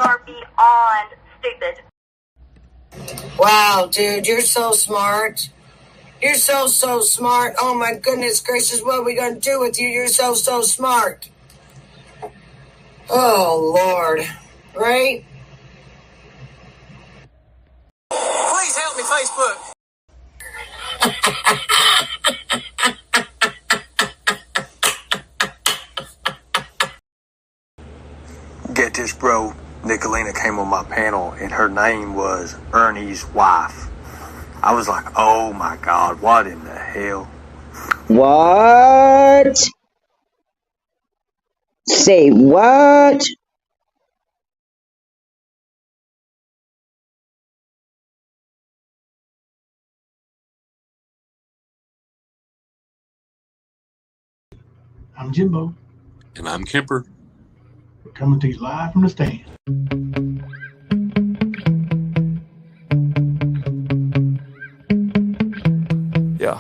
You're beyond stupid. Wow, dude, you're so smart. You're so smart. Oh, my goodness gracious, what are we going to do with you? You're so smart. Oh, Lord. Right? Please help me, Facebook. Get this, bro. Nicolina came on my panel, and her name was Ernie's wife. I was like, oh my God, what in the hell? What? Say what? I'm Jimbo. And I'm Kemper. We're coming to you live from the stand. Yeah.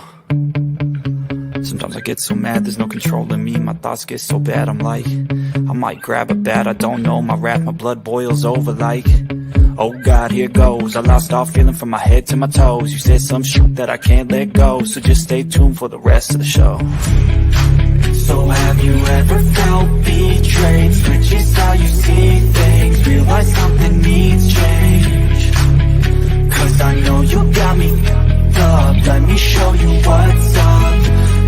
Sometimes I get so mad, there's no controlling me. My thoughts get so bad, I'm like, I might grab a bat, I don't know. My wrath, my blood boils over like, oh God, here goes. I lost all feeling from my head to my toes. You said some shit that I can't let go, so just stay tuned for the rest of the show. So have you ever felt betrayed? Switches how you see things, realize something needs change. Cause I know you got me up, let me show you what's up.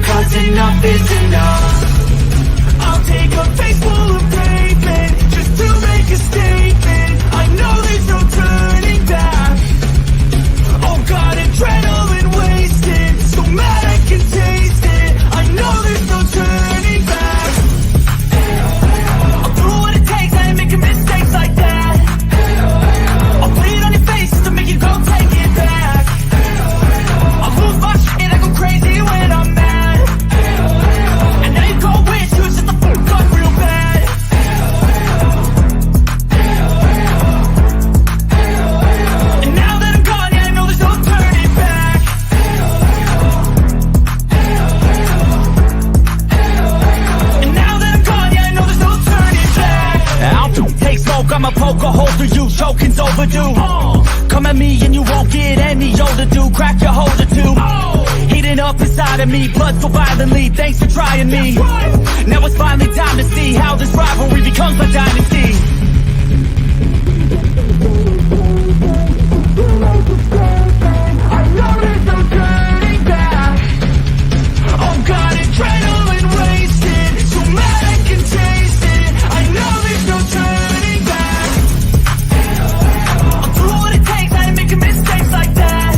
Cause enough is enough. I'll take a face full of pavement just to make a statement. I know there's no turning back. Oh God, adrenaline wasted, so mad I can taste it. I know there's no turning back. I'll do what it takes, I ain't making mistakes like that. I'll bleed on your face just to make you go take it back. I'll lose my shit, I go crazy when I'm mad. And now you go wish you shut the fuck up real bad. And now that I'm gone, yeah, I know there's no turning back. And now that I'm gone, yeah, I know there's no turning back. I'll take smoke, I'ma poke a hole through you, choking's overdue. Come at me and you won't get any older, dude. Crack your holder too. Heating up inside of me, blood so violently. Thanks for trying me. Now it's finally time to see how this rivalry becomes a dynasty. I know there's no turning back. Oh God, adrenaline wasted, so mad I can taste it. I know there's no turning back. I'll do what it takes, I ain't making mistakes like that.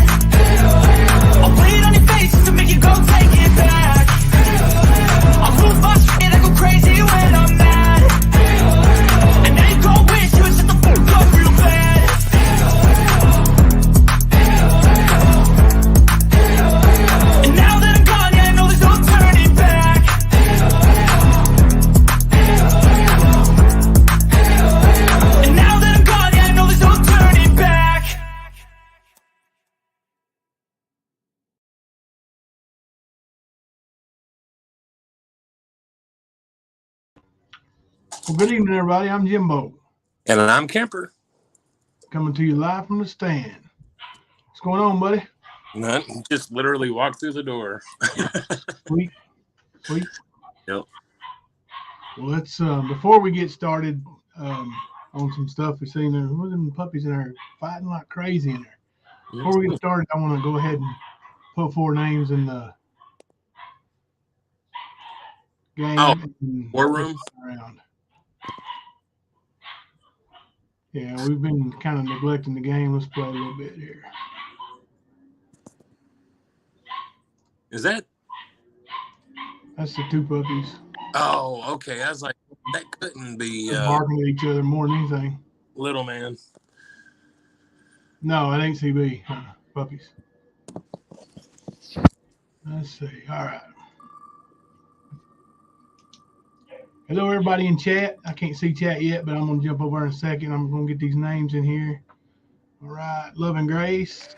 I'll bleed on your face just to make you go take it back. I'll lose my shit, I go crazy when I'm mad. And now you go wish you would shut the fuck up real bad. And now that I'm gone, yeah, I know there's no turning back. And now that I'm gone, yeah, I know there's no turning back. Well, good evening, everybody. I'm Jimbo. And I'm Kemper. Coming to you live from the stand. What's going on, buddy? Nothing, just literally walked through the door. Sweet. Yep. Well, let's, before we get started on some stuff we've seen, there were them puppies in there fighting like crazy in there. Before we get started, I want to go ahead and put 4 names in the game. Oh, and war room? around. Yeah, we've been kind of neglecting the game. Let's play a little bit here. Is that? That's the 2 puppies. Oh, okay. I was like, that couldn't be Barking at each other more than anything. little man. No, it ain't CB. Puppies. Let's see. All right. Hello, everybody in chat. I can't see chat yet, but I'm going to jump over in a second. I'm going to get these names in here. All right. Love and Grace.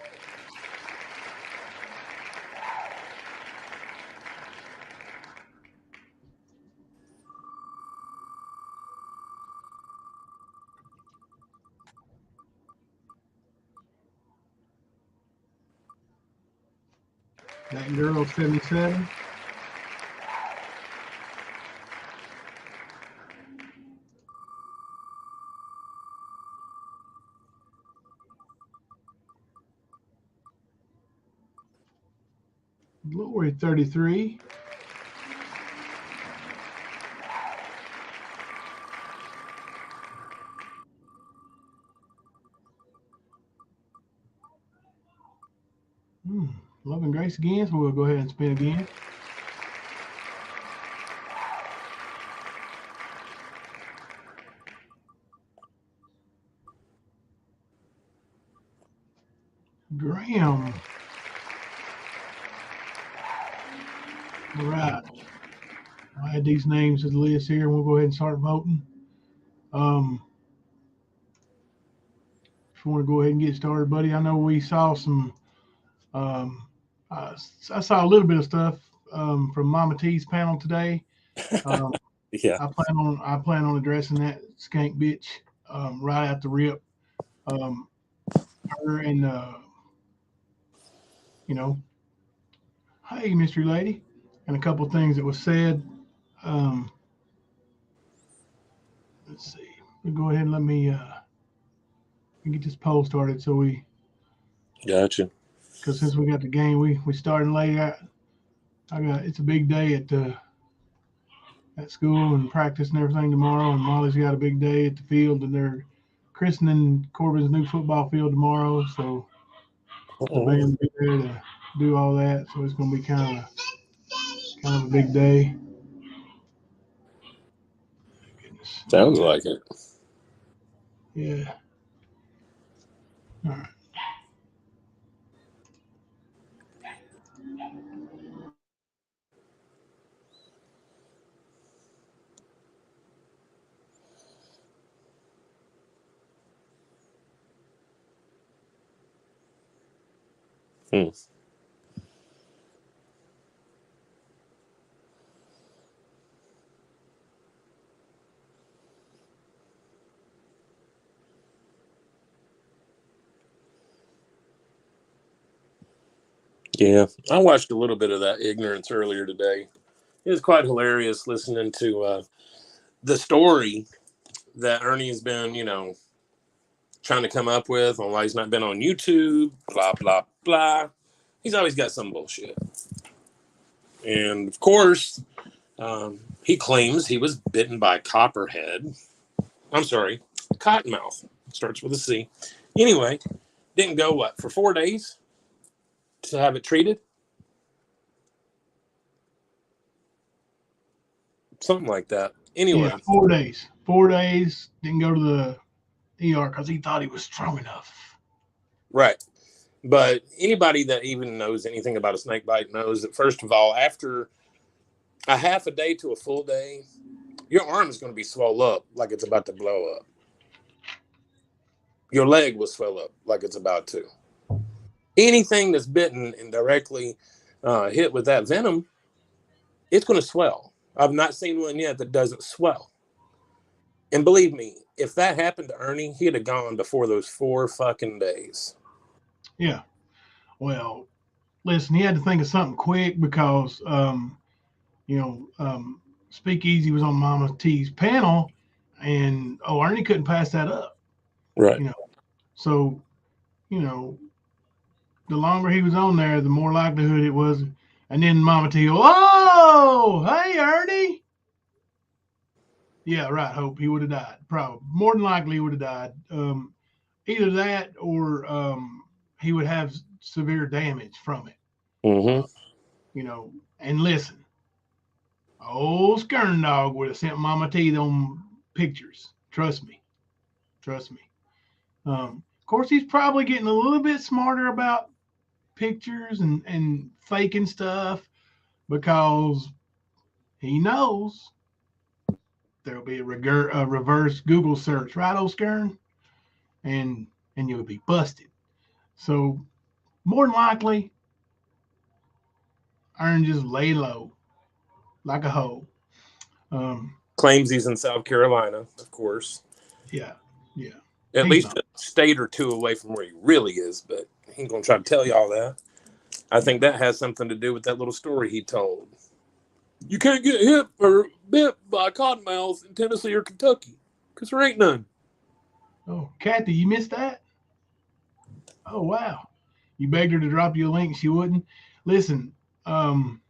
That girl 77. Glory 33. Love and Grace again, so we'll go ahead and spin again. Graham. All right. I'll add these names to the list here, and we'll go ahead and start voting. If you want to go ahead and get started, buddy, I know we saw some. I saw a little bit of stuff from Mama T's panel today. Yeah. I plan on addressing that skank bitch right at the rip. Her and hey, mystery lady, and a couple of things that was said. Let's see. We'll go ahead and let me get this poll started. So we Gotcha. Because since we got the game, we starting late. It's a big day at school and practice and everything tomorrow, and Molly's got a big day at the field, and they're christening Corbin's new football field tomorrow. So the band will be there to do all that. So it's going to be kind of a big day. Goodness. Sounds like it. Yeah. All right. Yeah, I watched a little bit of that Ignorance earlier today. It was quite hilarious listening to the story that Ernie has been, trying to come up with on why he's not been on YouTube, blah, blah, blah. He's always got some bullshit. And, of course, he claims he was bitten by cottonmouth. Starts with a C. Anyway, didn't go, for 4 days to have it treated? Something like that. Anyway. Yeah, 4 days. 4 days, didn't go to the ER because he thought he was strong enough. Right. But anybody that even knows anything about a snake bite knows that, first of all, after a half a day to a full day, your arm is going to be swelled up like it's about to blow up. Your leg will swell up like it's about to. Anything that's bitten and directly hit with that venom, it's going to swell. I've not seen one yet that doesn't swell. And believe me, if that happened to Ernie, he'd have gone before those 4 fucking days. Yeah. Well, listen, he had to think of something quick because, Speakeasy was on Mama T's panel, and Ernie couldn't pass that up. Right. So, the longer he was on there, the more likelihood it was. And then Mama T, oh, hey, Ernie. Yeah, right, Hope. He would have died. Probably. More than likely, he would have died. Either that or he would have severe damage from it. Mm-hmm. And listen, old Skern dog would have sent Mama T them pictures. Trust me. Of course, he's probably getting a little bit smarter about pictures and faking stuff because he knows there'll be a reverse Google search, right, old Skern? And you'll be busted. So more than likely, Ern just lay low like a hoe. Claims he's in South Carolina, of course. Yeah. At least a state or two away from where he really is, but he ain't going to try to tell you all that. I think that has something to do with that little story he told. You can't get hit or bit by a cottonmouth in Tennessee or Kentucky because there ain't none. Oh, Kathy, you missed that? Oh, wow. You begged her to drop you a link. She wouldn't. Listen, Mama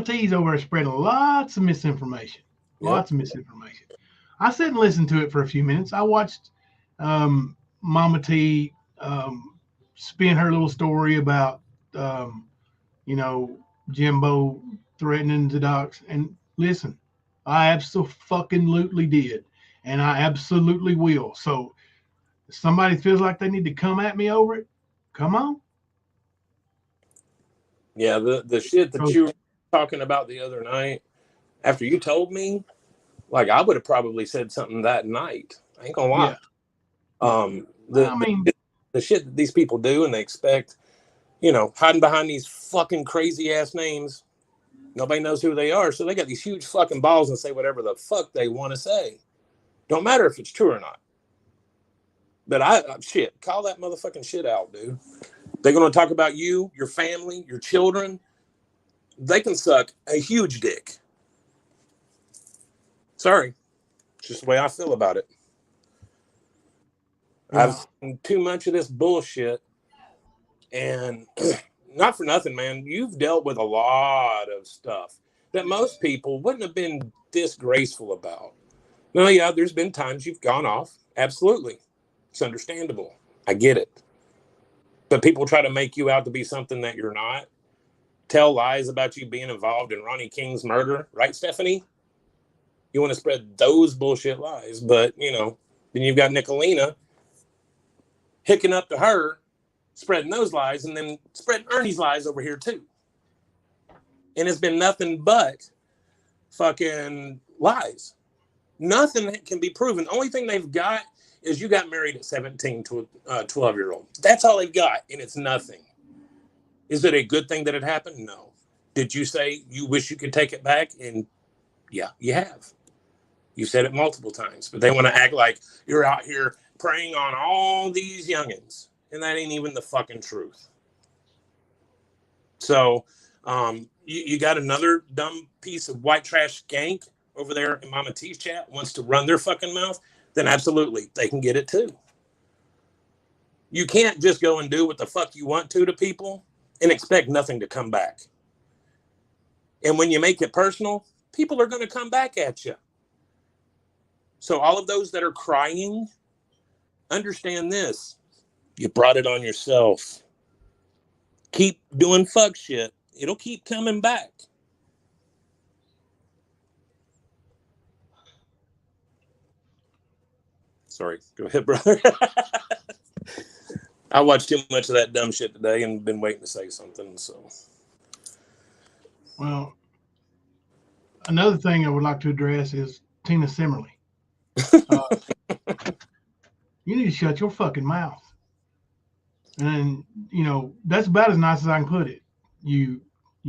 T's over there spreading lots of misinformation. Lots of misinformation. I sat and listened to it for a few minutes. I watched Mama T spin her little story about, Jimbo threatening the docs. And listen, I absolutely did. And I absolutely will. So if somebody feels like they need to come at me over it, come on. Yeah, the shit that you were talking about the other night, after you told me, like I would have probably said something that night. I ain't gonna lie. Yeah. The shit that these people do and they expect, hiding behind these fucking crazy ass names. Nobody knows who they are, so they got these huge fucking balls and say whatever the fuck they want to say. Don't matter if it's true or not. But call that motherfucking shit out, dude. They're going to talk about you, your family, your children. They can suck a huge dick. Sorry. It's just the way I feel about it. Yeah. I've seen too much of this bullshit. And not for nothing, man. You've dealt with a lot of stuff that most people wouldn't have been disgraceful about. No, yeah, there's been times you've gone off. Absolutely. It's understandable. I get it. But people try to make you out to be something that you're not. Tell lies about you being involved in Ronnie King's murder. Right, Stephanie? You want to spread those bullshit lies. But, then you've got Nicolina hicking up to her, spreading those lies, and then spreading Ernie's lies over here, too. And it's been nothing but fucking lies. Nothing that can be proven. The only thing they've got is you got married at 17 to a 12-year-old. That's all they've got, and it's nothing. Is it a good thing that it happened? No. Did you say you wish you could take it back? And yeah, you have. You said it multiple times, but they want to act like you're out here preying on all these youngins, and that ain't even the fucking truth. So you got another dumb piece of white trash skank over there in Mama T's chat wants to run their fucking mouth, then absolutely, they can get it too. You can't just go and do what the fuck you want to people and expect nothing to come back. And when you make it personal, people are going to come back at you. So all of those that are crying, understand this. You brought it on yourself. Keep doing fuck shit. It'll keep coming back. Sorry. Go ahead, brother. I watched too much of that dumb shit today and been waiting to say something. So, well, another thing I would like to address is Tina Simmerly. You need to shut your fucking mouth. And that's about as nice as I can put it. You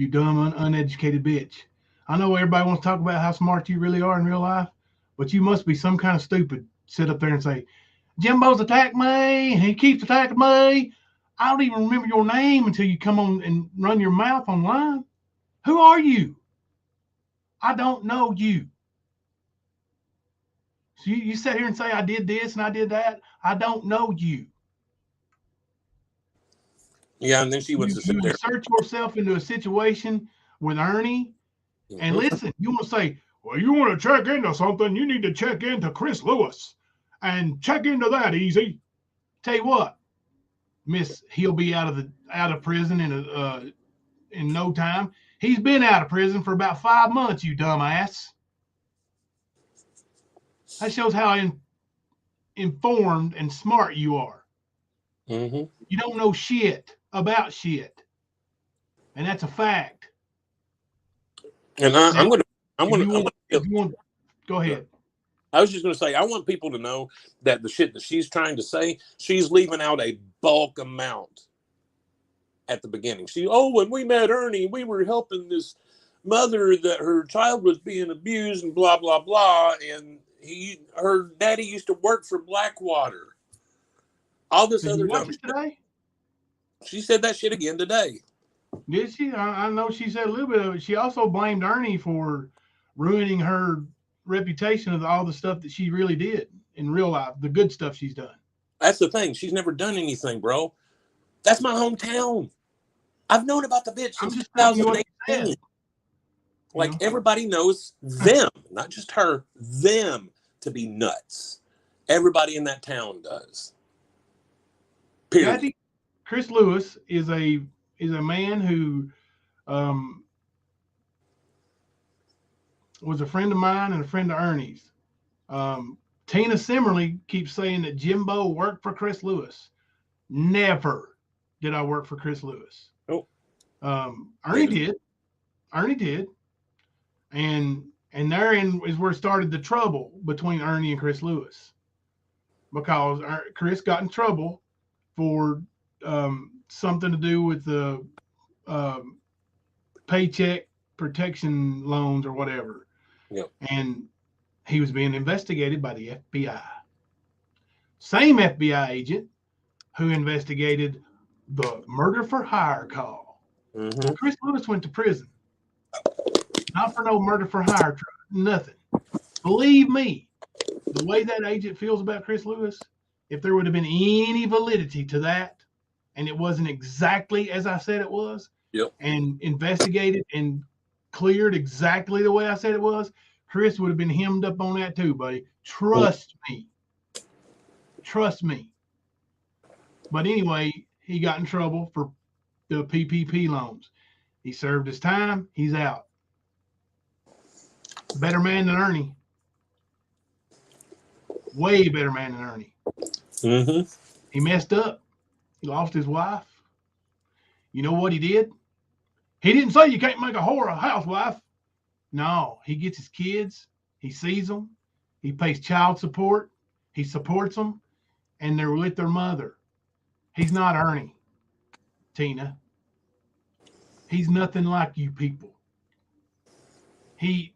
dumb, uneducated bitch. I know everybody wants to talk about how smart you really are in real life, but you must be some kind of stupid. Sit up there and say, Jimbo's attacked me, and he keeps attacking me. I don't even remember your name until you come on and run your mouth online. Who are you? I don't know you. So you sit here and say, I did this and I did that. I don't know you. Yeah, and then she wants to sit there. Insert yourself into a situation with Ernie, and listen, you want to say, well, you want to check into something, you need to check into Chris Lewis. And check into that, easy. Tell you what, Miss, he'll be out of prison in no time. He's been out of prison for about 5 months, you dumbass. That shows how informed and smart you are. Mm-hmm. You don't know shit about shit, and that's a fact. And I'm going to go ahead. I was just going to say, I want people to know that the shit that she's trying to say, she's leaving out a bulk amount at the beginning. When we met Ernie, we were helping this mother that her child was being abused and blah, blah, blah. And her daddy used to work for Blackwater. All this other watch it today? She said that shit again today. Did she? I know she said a little bit of it. She also blamed Ernie for ruining her reputation of all the stuff that she really did in real life, the good stuff she's done. That's the thing. She's never done anything, bro. That's my hometown. I've known about the bitch since 2018. Like, everybody knows them, not just her, them to be nuts. Everybody in that town does. Period. Kathy, Chris Lewis is a man who was a friend of mine and a friend of Ernie's. Tina Simmerly keeps saying that Jimbo worked for Chris Lewis. Never did I work for Chris Lewis. Oh, Ernie did. Ernie did. And therein is where started the trouble between Ernie and Chris Lewis, because Chris got in trouble for something to do with the paycheck protection loans or whatever. Yep. And he was being investigated by the FBI. Same FBI agent who investigated the murder for hire call. Mm-hmm. Well, Chris Lewis went to prison. Not for no murder for hire, nothing. Believe me, the way that agent feels about Chris Lewis, if there would have been any validity to that, and it wasn't exactly as I said it was, yep, and investigated and cleared exactly the way I said it was, Chris would have been hemmed up on that too, buddy. Trust me. Trust me. But anyway, he got in trouble for the PPP loans. He served his time. He's out. Better man than Ernie. Way better man than Ernie. Mm-hmm. He messed up. He lost his wife. You know what he did? He didn't say you can't make a whore a housewife. No, he gets his kids. He sees them. He pays child support. He supports them. And they're with their mother. He's not Ernie, Tina. He's nothing like you people. He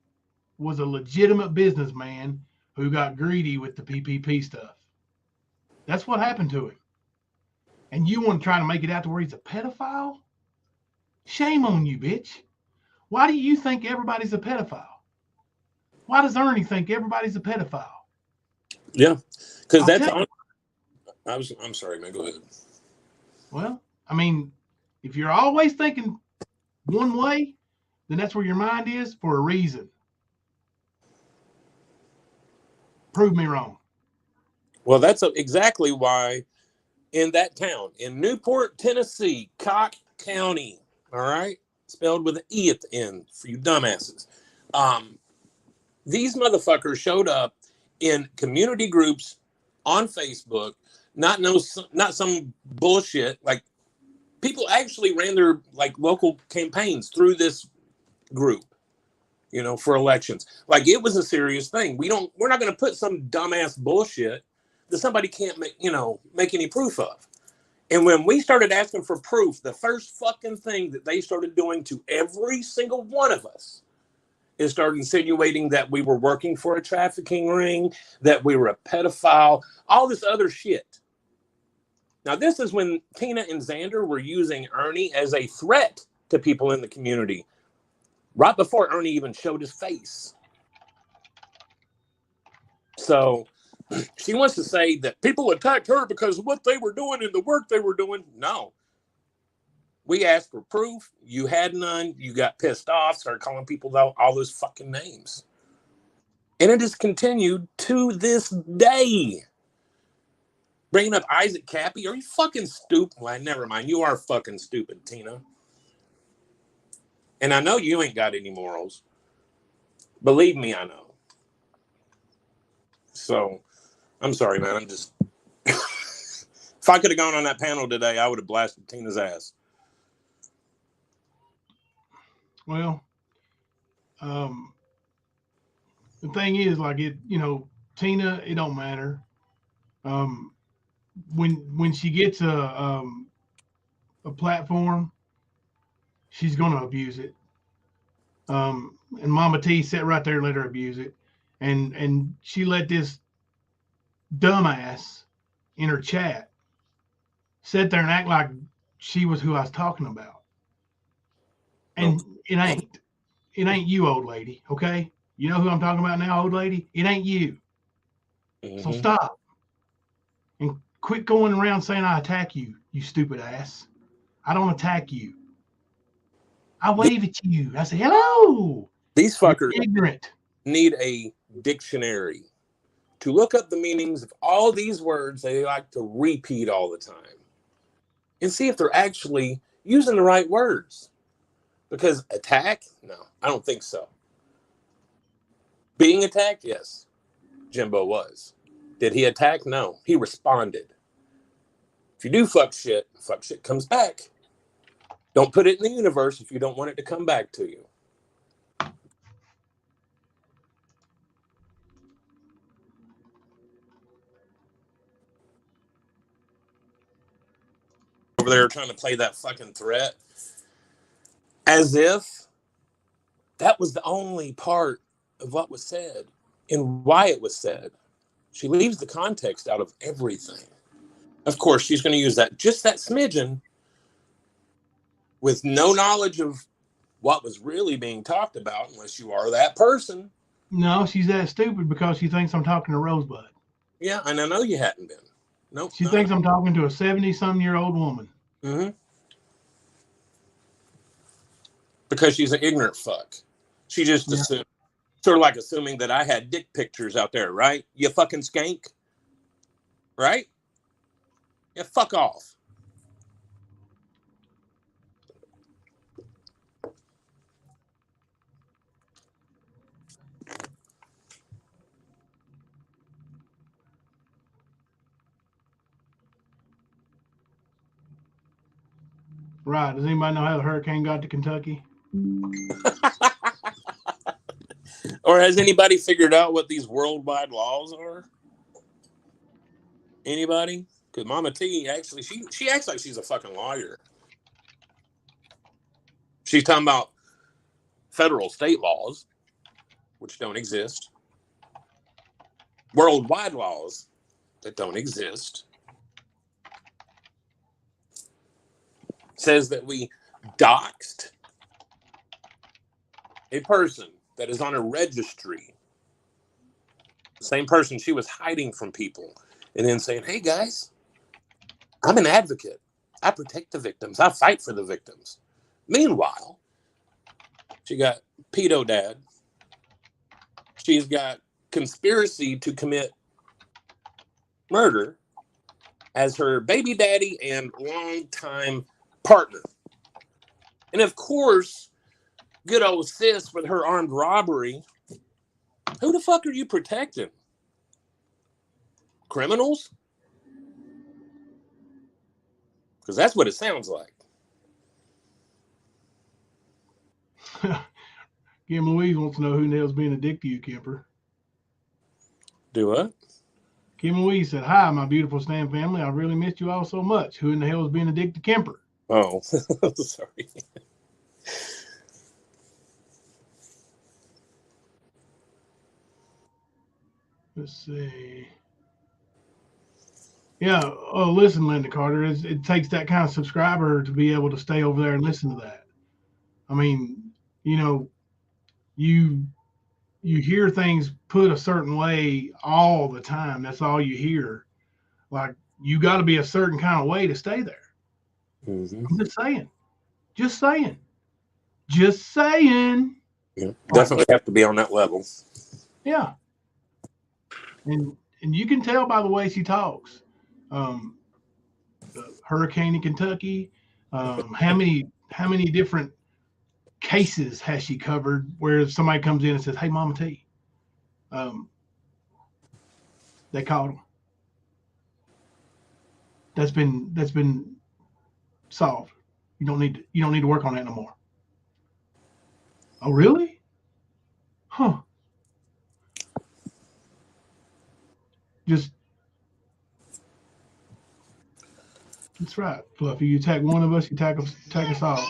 was a legitimate businessman who got greedy with the PPP stuff. That's what happened to him. And you want to try to make it out to where he's a pedophile? Shame on you, bitch. Why do you think everybody's a pedophile? Why does Ernie think everybody's a pedophile? Yeah, because that's on. I'm sorry, man. Go ahead. Well, I mean, if you're always thinking one way, then that's where your mind is for a reason. Prove me wrong. Well, that's exactly why in that town, in Newport, Tennessee, Cock County, all right, spelled with an E at the end for you dumbasses. These motherfuckers showed up in community groups on Facebook, not some bullshit. Like, people actually ran their like local campaigns through this group, you know, for elections. Like, it was a serious thing. We're not going to put some dumbass bullshit that somebody can't make any proof of. And when we started asking for proof, the first fucking thing that they started doing to every single one of us is start insinuating that we were working for a trafficking ring, that we were a pedophile, all this other shit. Now, this is when Tina and Xander were using Ernie as a threat to people in the community, right before Ernie even showed his face. So she wants to say that people attacked her because of what they were doing and the work they were doing. No. We asked for proof. You had none. You got pissed off, started calling people all those fucking names. And it has continued to this day. Bringing up Isaac Cappy. Are you fucking stupid? Well, never mind. You are fucking stupid, Tina. And I know you ain't got any morals. Believe me, I know. So, I'm sorry, man. I'm just... If I could have gone on that panel today, I would have blasted Tina's ass. Well, the thing is, like, it, you know, Tina, it don't matter. When she gets a platform, she's gonna abuse it. And Mama T sat right there and let her abuse it, and she let this dumbass in her chat sit there and act like she was who I was talking about. And it ain't you, old lady, okay? You know who I'm talking about now, old lady? It ain't you. So stop. And quit going around saying I attack you, you stupid ass. I don't attack you. I wave at you. I say, hello. These fuckers ignorant. Need a dictionary to look up the meanings of all these words they like to repeat all the time and see if they're actually using the right words. Because attack? No, I don't think so. Being attacked? Yes. Jimbo was. Did he attack? No. He responded. If you do fuck shit comes back. Don't put it in the universe if you don't want it to come back to you. Over there trying to play that fucking threat as if that was the only part of what was said and why it was said. She leaves the context out of everything. Of course, she's going to use that smidgen with no knowledge of what was really being talked about, unless you are that person. No, she's that stupid because she thinks I'm talking to Rosebud. Yeah, and I know you hadn't been. Nope. She thinks I'm talking to a 70-some-year-old woman. Mm-hmm. Because she's an ignorant fuck. She just assumed, sort of like assuming that I had dick pictures out there, right? You fucking skank. Right? Yeah, fuck off. Right. Does anybody know how the hurricane got to Kentucky? Or has anybody figured out what these worldwide laws are? Anybody? Because Mama T, actually, she acts like she's a fucking lawyer. She's talking about federal state laws, which don't exist. Worldwide laws that don't exist. Says that we doxed a person that is on a registry. The same person she was hiding from people. And then saying, hey guys, I'm an advocate. I protect the victims. I fight for the victims. Meanwhile, she got pedo dad. She's got conspiracy to commit murder as her baby daddy and longtime partner. And of course, good old sis with her armed robbery. Who the fuck are you protecting? Criminals? Because that's what it sounds like. Kim Louise wants to know who the hell's being a dick to you, Kemper. Do what? Kim Louise said, hi, my beautiful Stan family. I really missed you all so much. Who in the hell is being a dick to Kemper? Oh, sorry. Let's see. Yeah. Oh, listen, Linda Carter. It takes that kind of subscriber to be able to stay over there and listen to that. I mean, you know, you hear things put a certain way all the time. That's all you hear. Like, you got to be a certain kind of way to stay there. Mm-hmm. I'm just saying. Just saying. Just saying. Yeah, definitely have to be on that level. Yeah. And you can tell by the way she talks. The hurricane in Kentucky. How many different cases has she covered where somebody comes in and says, hey, Mama T, they caught him. That's been solved. You don't need to work on that no more. Oh, really? Huh. Just that's right, Fluffy. You attack one of us, you attack us all.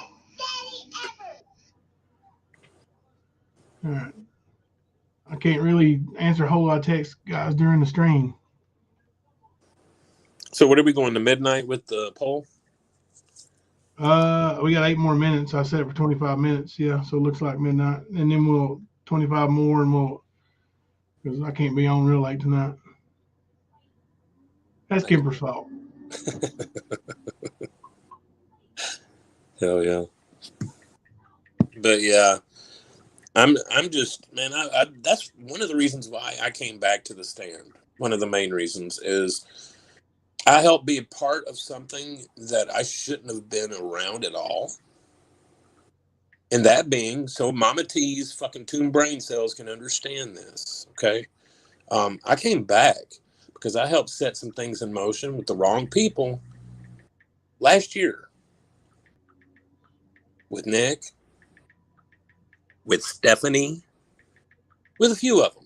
All right. I can't really answer a whole lot of text, guys, during the stream. So what are we going to midnight with the poll? We got 8 more minutes. I set it for 25 minutes. Yeah, so it looks like midnight, and then we'll 25 more, and because I can't be on real late tonight. That's Kimber's fault. Hell yeah. But yeah, I'm just, man, I that's one of the reasons why I came back to the stand. One of the main reasons is I helped be a part of something that I shouldn't have been around at all. And that being, so Mama T's fucking tomb brain cells can understand this, okay? I came back because I helped set some things in motion with the wrong people last year. With Nick, with Stephanie, with a few of them.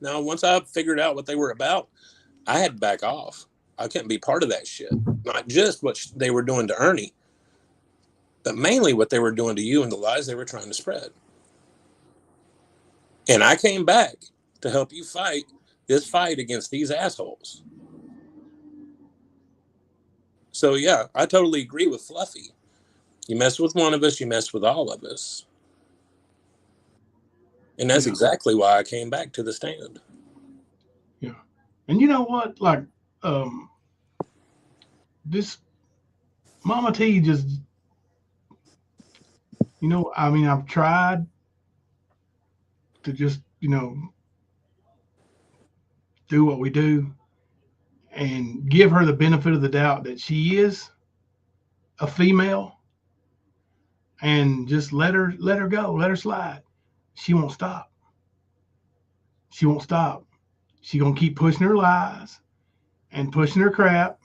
Now, once I figured out what they were about, I had to back off. I couldn't be part of that shit. Not just what they were doing to Ernie, but mainly what they were doing to you and the lies they were trying to spread. And I came back to help you fight this fight against these assholes. So, yeah, I totally agree with Fluffy. You mess with one of us, you mess with all of us. And that's exactly why I came back to the stand. Yeah. And you know what? Like, this Mama T just, I mean, I've tried to just, do what we do and give her the benefit of the doubt that she is a female, and just let her go, let her slide. She won't stop. She won't stop. She's gonna keep pushing her lies and pushing her crap,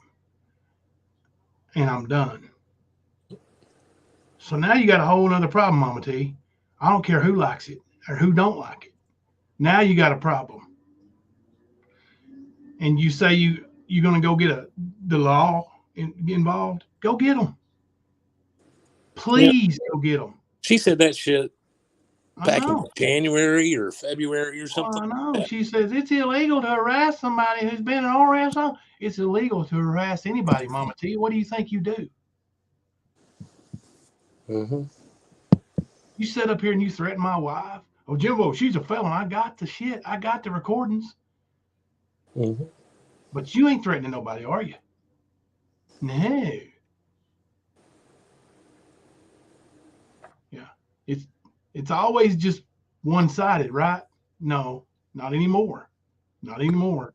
and I'm done. So now you got a whole other problem, Mama T. I don't care who likes it or who don't like it. Now you got a problem. And you say you're gonna go get the law involved. Go get them. Please go get them. She said that shit back in January or February or something. I know. She says it's illegal to harass somebody who's been an harassed. It's illegal to harass anybody, Mama T. What do you think you do? Mm-hmm. You sit up here and you threaten my wife. Oh, Jimbo, she's a felon. I got the shit. I got the recordings. Mm-hmm. But you ain't threatening nobody, are you? No. Yeah. It's always just one-sided, right? No, not anymore. Not anymore.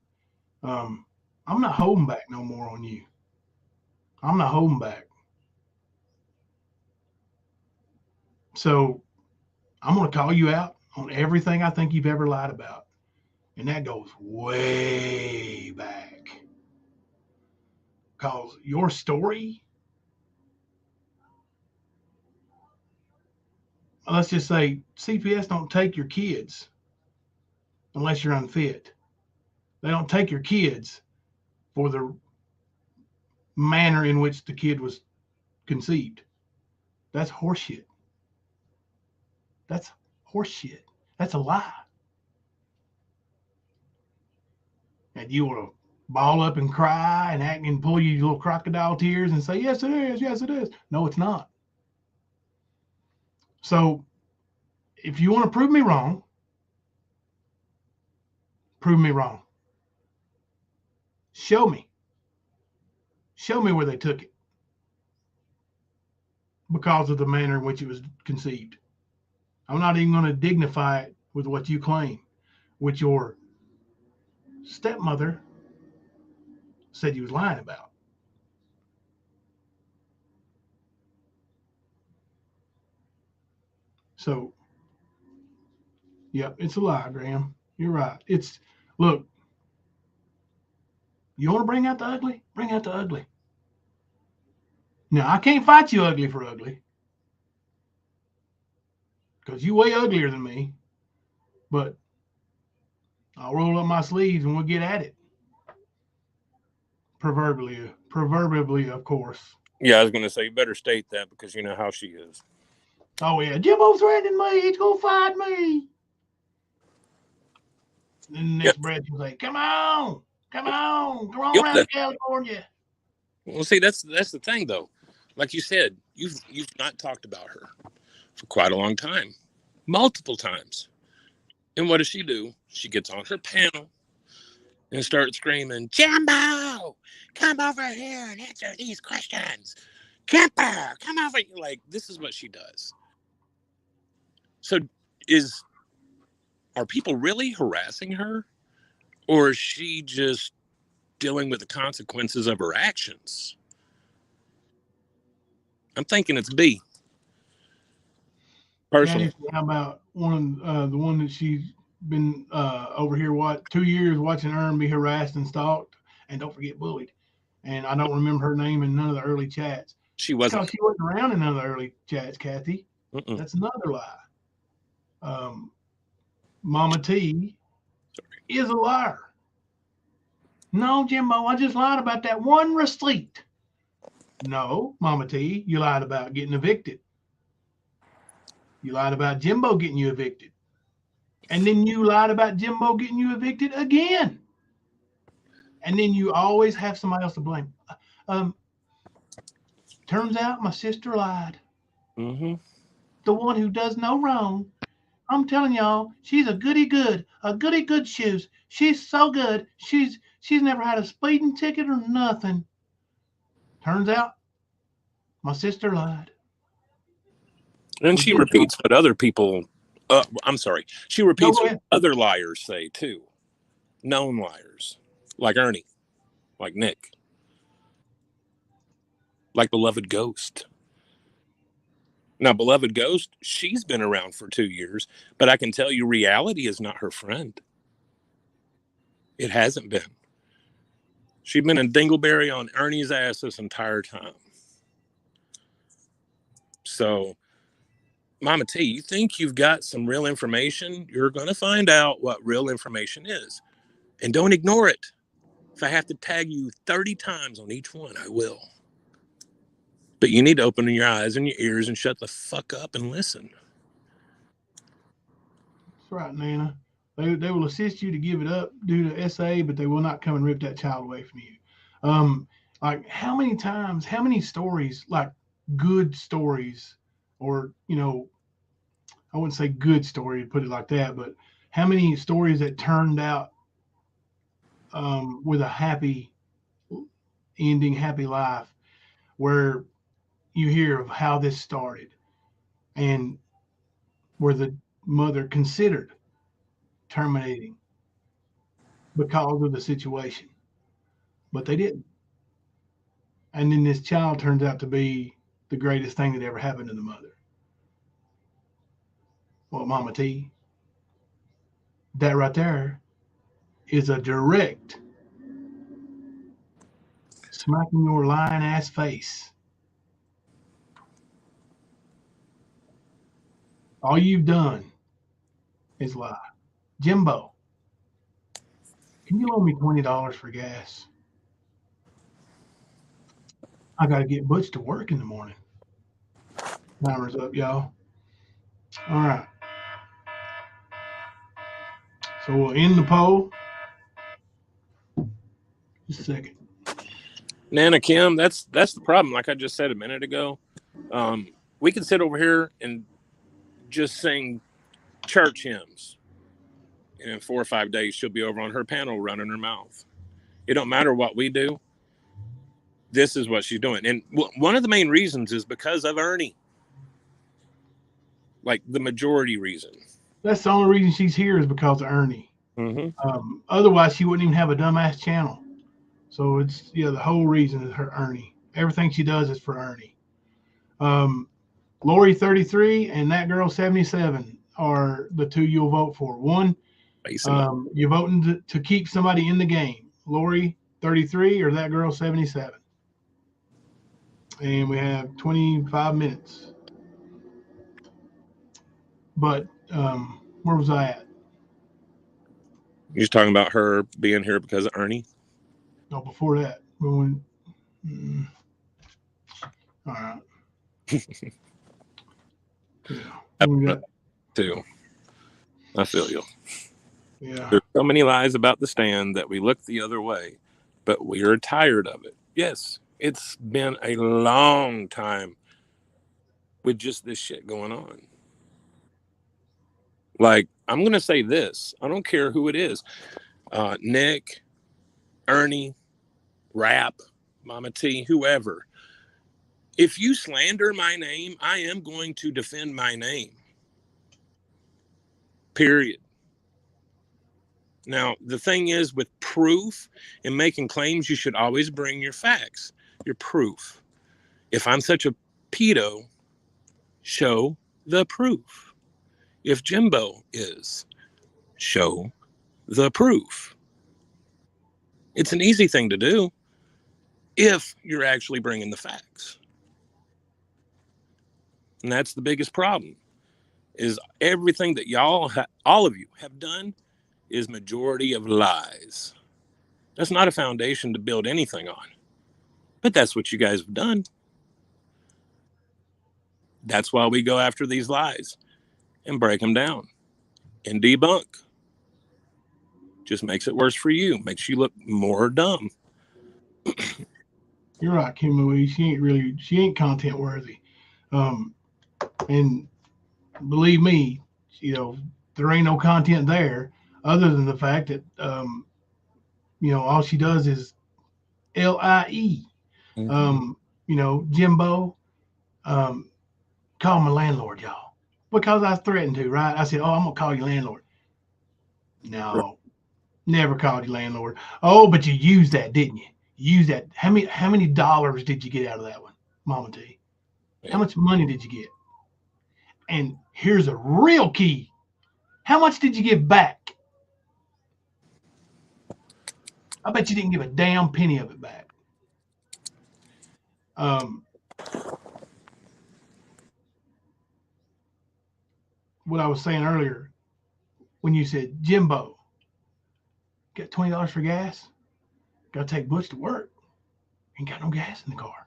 I'm not holding back no more on you. I'm not holding back. So I'm going to call you out on everything I think you've ever lied about. And that goes way back. Because your story, let's just say CPS don't take your kids unless you're unfit. They don't take your kids for the manner in which the kid was conceived. That's horseshit. That's horseshit. That's a lie. And you want to ball up and cry and act and pull you little crocodile tears and say, yes, it is. Yes, it is. No, it's not. So if you want to prove me wrong, prove me wrong. Show me. Show me where they took it because of the manner in which it was conceived. I'm not even going to dignify it with what you claim, which your stepmother said you was lying about. So, yep, it's a lie, Graham. You're right. Look, you want to bring out the ugly? Bring out the ugly. Now, I can't fight you ugly for ugly because you way uglier than me, but I'll roll up my sleeves and we'll get at it. Proverbially, of course. Yeah, I was going to say, you better state that because you know how she is. Oh, yeah, Jimbo threatening me. He's going to fight me. And then the next breath, he'll say, come on around to California. Well, see, that's the thing, though. Like you said, you've not talked about her for quite a long time, multiple times. And what does she do? She gets on her panel and starts screaming, Jimbo, come over here and answer these questions. Kemper, come over here. Like, this is what she does. So are people really harassing her? Or is she just dealing with the consequences of her actions? I'm thinking it's B. Personally. How about the one that she's been over here 2 years watching Ern be harassed and stalked, and don't forget bullied. And I don't remember her name in none of the early chats. She wasn't. Because she wasn't around in none of the early chats, Kathy. Mm-mm. That's another lie. Mama T is a liar. No, Jimbo, I just lied about that one receipt. No, Mama T, you lied about getting evicted. You lied about Jimbo getting you evicted. And then you lied about Jimbo getting you evicted again. And then you always have somebody else to blame. Turns out my sister lied. Mm-hmm. The one who does no wrong. I'm telling y'all, she's a goody good shoes. She's so good. She's never had a speeding ticket or nothing. Turns out my sister lied. And she repeats what other people, she repeats what other liars say too. Known liars. Like Ernie. Like Nick. Like Beloved Ghost. Now, Beloved Ghost, she's been around for 2 years, but I can tell you reality is not her friend. It hasn't been. She's been in Dingleberry on Ernie's ass this entire time. So, Mama T, you think you've got some real information? You're going to find out what real information is. And don't ignore it. If I have to tag you 30 times on each one, I will. But you need to open your eyes and your ears and shut the fuck up and listen. That's right, Nana. They will assist you to give it up due to SA, but they will not come and rip that child away from you. Like how many stories, like good stories, or, I wouldn't say good story to put it like that, but how many stories that turned out with a happy ending, happy life, where you hear of how this started and where the mother considered terminating because of the situation, but they didn't. And then this child turns out to be the greatest thing that ever happened to the mother. Well, Mama T, that right there is a direct smacking your lying ass face. All you've done is lie. Jimbo, can you loan me $20 for gas? I got to get Butch to work in the morning. Timer's up, y'all. All right. So we'll end the poll. Just a second. Nana Kim, that's the problem. Like I just said a minute ago, we can sit over here and just sing church hymns. And in 4 or 5 days, she'll be over on her panel running her mouth. It don't matter what we do. This is what she's doing. And one of the main reasons is because of Ernie. Like the majority reason. That's the only reason she's here is because of Ernie. Mm-hmm. Otherwise, she wouldn't even have a dumbass channel. So it's, the whole reason is her Ernie. Everything she does is for Ernie. Lori 33 and that girl 77 are the two you'll vote for. One, you're voting to keep somebody in the game. Lori 33 or that girl 77. And we have 25 minutes. But where was I at? You're talking about her being here because of Ernie? No, before that. All right. Too. I feel you. Yeah. There's so many lies about the stand that we look the other way, but we are tired of it. Yes, It's been a long time with just this shit going on. Like, I'm going to say this. I don't care who it is. Nick, Ernie, Rap, Mama T, whoever. If you slander my name, I am going to defend my name. Period. Now, the thing is, with proof and making claims, you should always bring your facts, your proof. If I'm such a pedo, show the proof. If Jimbo is, show the proof. It's an easy thing to do if you're actually bringing the facts. And that's the biggest problem, is everything that all of you have done is majority of lies. That's not a foundation to build anything on. But that's what you guys have done. That's why we go after these lies and break them down and debunk. Just makes it worse for you. Makes you look more dumb. You're right, Kim Louise. She ain't content worthy. And believe me, there ain't no content there other than the fact that, all she does is LIE. Jimbo, call my landlord, y'all. Because I threatened to, right? I said, I'm going to call you landlord. No, never called you landlord. Oh, but you used that, didn't you? You used that. How many dollars did you get out of that one, Mama T? How much money did you get? And here's a real key. How much did you give back? I bet you didn't give a damn penny of it back. What I was saying earlier, when you said, Jimbo, got $20 for gas? Got to take Butch to work. Ain't got no gas in the car.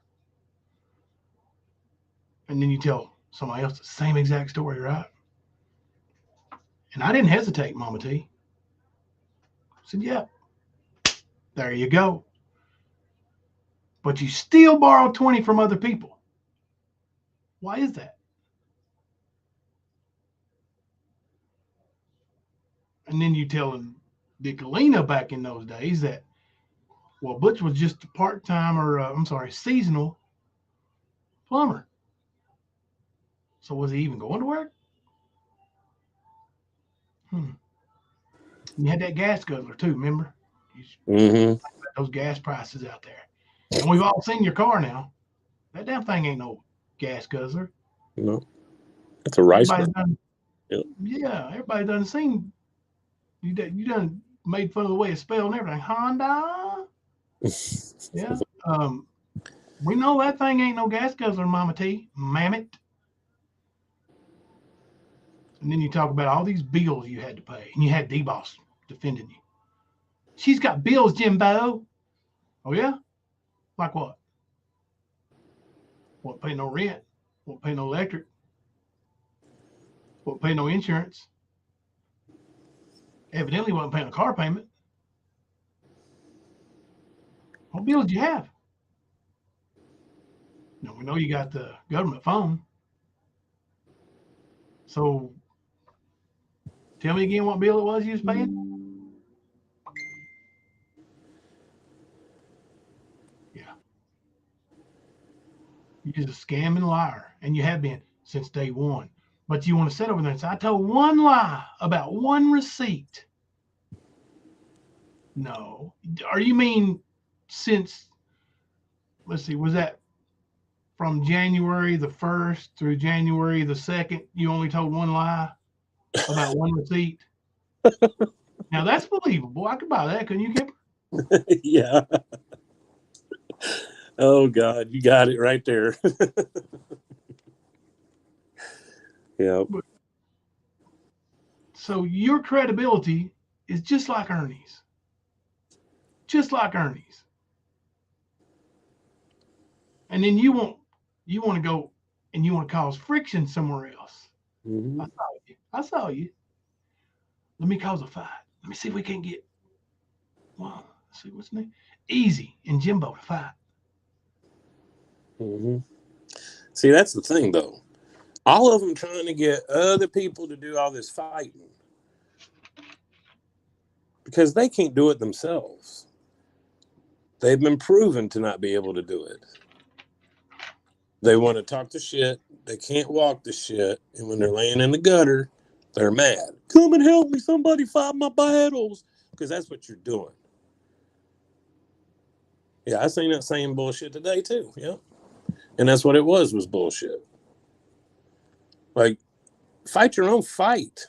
And then you tell somebody else the same exact story, right? And I didn't hesitate, Mama T. I said, yeah, there you go. But you still borrow 20 from other people. Why is that? And then you telling Nicolina back in those days that, well, Butch was just a part-time seasonal plumber. So was he even going to work? You had that gas guzzler too, remember? Those gas prices out there. And we've all seen your car now. That damn thing ain't no gas guzzler. No. It's a rice. Yeah, everybody done seen. You done made fun of the way it's spelled and everything. Honda. Yeah. We know that thing ain't no gas guzzler, Mama T. Mammoth. And then you talk about all these bills you had to pay. And you had D-Boss defending you. She's got bills, Jimbo. Oh, yeah? Like what? Won't pay no rent. Won't pay no electric. Won't pay no insurance. Evidently wasn't paying a car payment. What bills do you have? Now, we know you got the government phone. So tell me again what bill it was you was paying? Yeah. You're just a scamming liar, and you have been since day one. But you want to sit over there and say, I told one lie about one receipt. No. Or you mean since, let's see, was that from January the 1st through January the 2nd, you only told one lie about one receipt? Now that's believable. I could buy that, couldn't you, Kipper? Yeah. Oh God, you got it right there. Yeah. So your credibility is just like Ernie's. Just like Ernie's. And then you want to go and you want to cause friction somewhere else. Mm-hmm. I saw you. Let me cause a fight. Let me see if we can get, let's see what's his name. Easy and Jimbo to fight. Mm-hmm. See, that's the thing, though. All of them trying to get other people to do all this fighting because they can't do it themselves. They've been proven to not be able to do it. They want to talk the shit. They can't walk the shit. And when they're laying in the gutter, they're mad. Come and help me. Somebody fight my battles. Because that's what you're doing. Yeah, I seen that same bullshit today, too. Yeah. And that's what it was bullshit. Like, fight your own fight.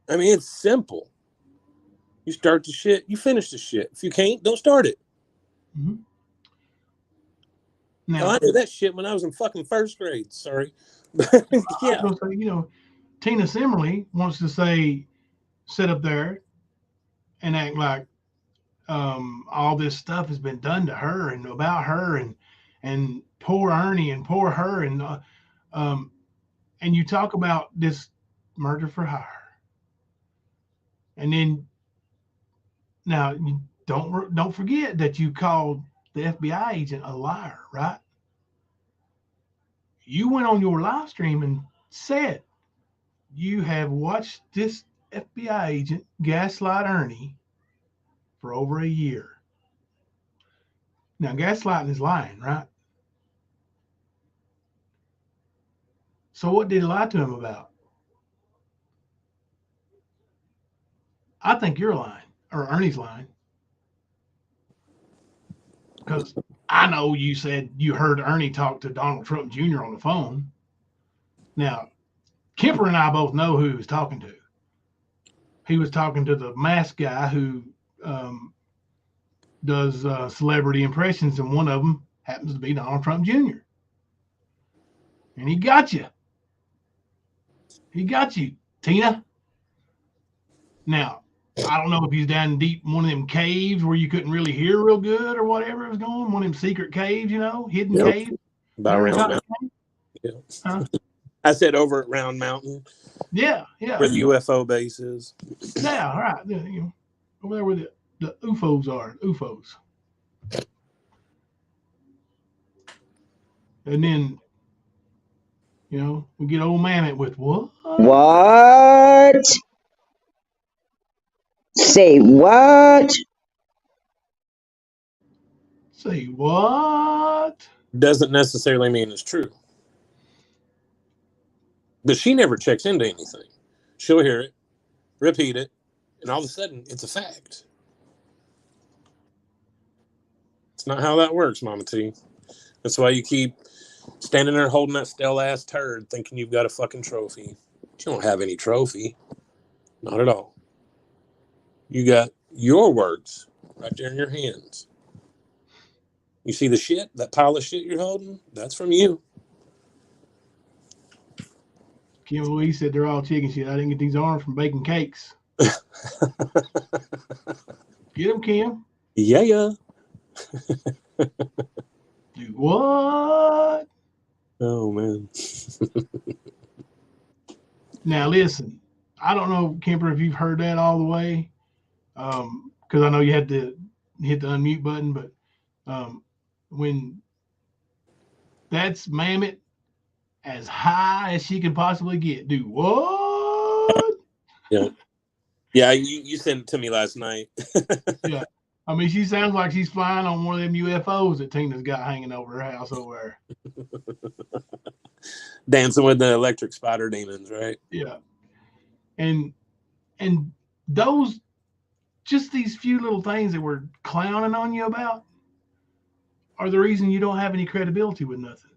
I mean, it's simple. You start the shit, you finish the shit. If you can't, don't start it. Mm-hmm. Now, I did that shit when I was in fucking first grade. Sorry. Yeah. I was gonna say, Tina Simmerly wants to sit up there and act like all this stuff has been done to her and about her and poor Ernie and poor her and you talk about this murder for hire, and then now you don't forget that you called the FBI agent a liar, right? You went on your live stream and said you have watched this FBI agent gaslight Ernie for over a year. Now, gaslighting is lying, right? So what did he lie to him about? I think you're lying, or Ernie's lying. Because I know you said you heard Ernie talk to Donald Trump Jr. on the phone. Now, Kemper and I both know who he was talking to. He was talking to the masked guy who does celebrity impressions, and one of them happens to be Donald Trump Jr. And he got you. He got you, Tina. Now, I don't know if he's down deep in one of them caves where you couldn't really hear real good or whatever was going on. One of them secret caves, hidden caves. By Round Mountain. Yeah. Huh? I said over at Round Mountain. Yeah. Where the UFO base is. Yeah, all right. Over there where the UFOs are. UFOs. And then, we get old Mammoth with what? What? Say what? Say what? Doesn't necessarily mean it's true. But she never checks into anything. She'll hear it, repeat it, and all of a sudden, it's a fact. It's not how that works, Mama T. That's why you keep standing there holding that stale-ass turd thinking you've got a fucking trophy. You don't have any trophy. Not at all. You got your words right there in your hands. You see the shit, that pile of shit you're holding? That's from you. Kim Louise said they're all chicken shit. I didn't get these arms from baking cakes. Get them, Kim. Yeah. Do what? Oh, man. Now, listen. I don't know, Kemper, if you've heard that all the way, because I know you had to hit the unmute button, but when that's Mammoth as high as she can possibly get, do what? Yeah, you sent it to me last night. Yeah. I mean, she sounds like she's flying on one of them UFOs that Tina's got hanging over her house over there. Dancing with the electric spider demons, right? Yeah. And those, just these few little things that we're clowning on you about are the reason you don't have any credibility with nothing.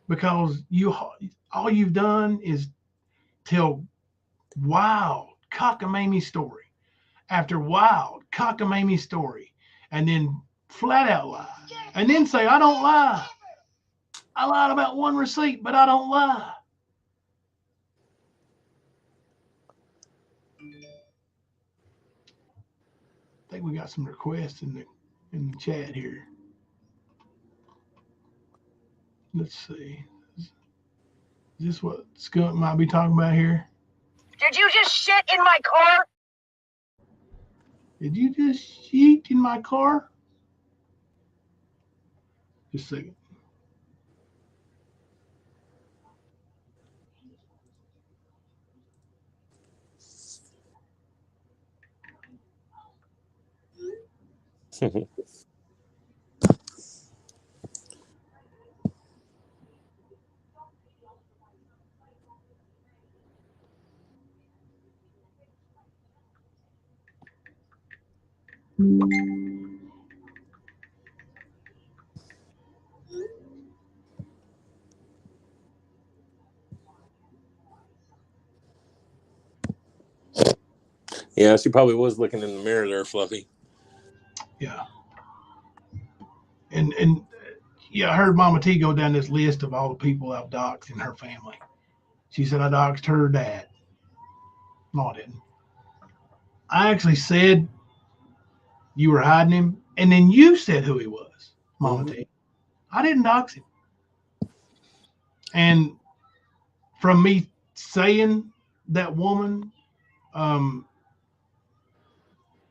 Because all you've done is tell wild cockamamie story after wild cockamamie story, and then flat out lie, and then say, I don't lie. I lied about one receipt, but I don't lie. I think we got some requests in the chat here. Let's see. Is this what Skunk might be talking about here? Did you just shit in my car? Did you just yeet in my car? Just a second. Yeah, she probably was looking in the mirror there, Fluffy. Yeah. And yeah, I heard Mama T go down this list of all the people I've doxed in her family. She said I doxed her dad. No, I didn't. I actually said you were hiding him, and then you said who he was, Mama T. I didn't dox him. And from me saying that woman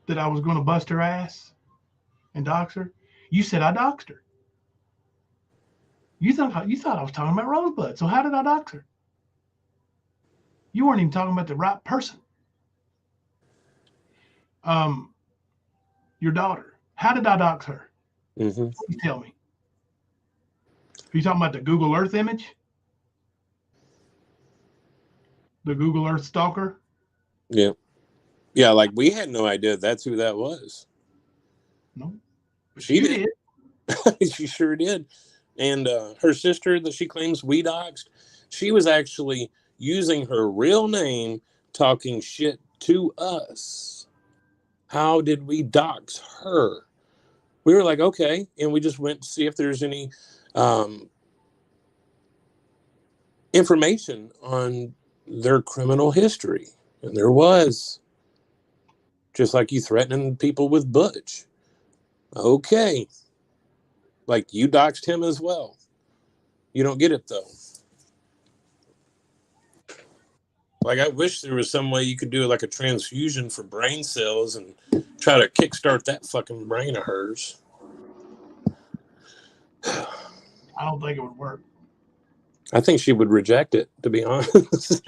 that I was going to bust her ass and dox her, you said I doxed her. You thought I was talking about Rosebud. So how did I dox her? You weren't even talking about the right person. Your daughter. How did I dox her? Please tell me. Are you talking about the Google Earth image? The Google Earth stalker? Yeah. Yeah, like we had no idea that's who that was. No. She did. She sure did. And her sister that she claims we doxed, she was actually using her real name talking shit to us. How did we dox her? We were like, okay. And we just went to see if there's any information on their criminal history. And there was. Just like you threatening people with Butch. Okay. Like you doxed him as well. You don't get it though. Like I wish there was some way you could do like a transfusion for brain cells and try to kickstart that fucking brain of hers. I don't think it would work. I think she would reject it, to be honest.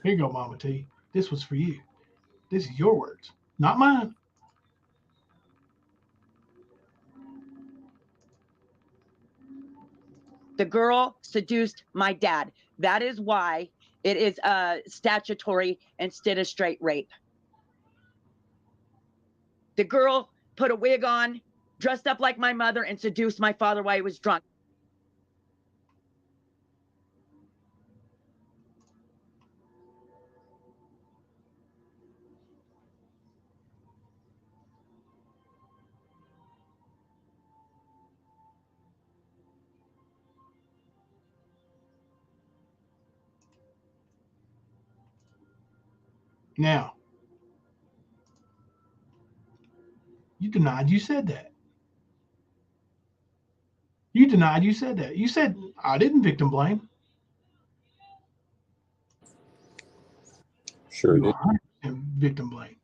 Here you go, Mama T. This was for you. This is your words, not mine. The girl seduced my dad. That is why it is statutory instead of straight rape. The girl put a wig on, dressed up like my mother, and seduced my father while he was drunk. Now, you denied you said that. You denied you said that. You said, I didn't victim blame. Sure You did. 100% victim blame.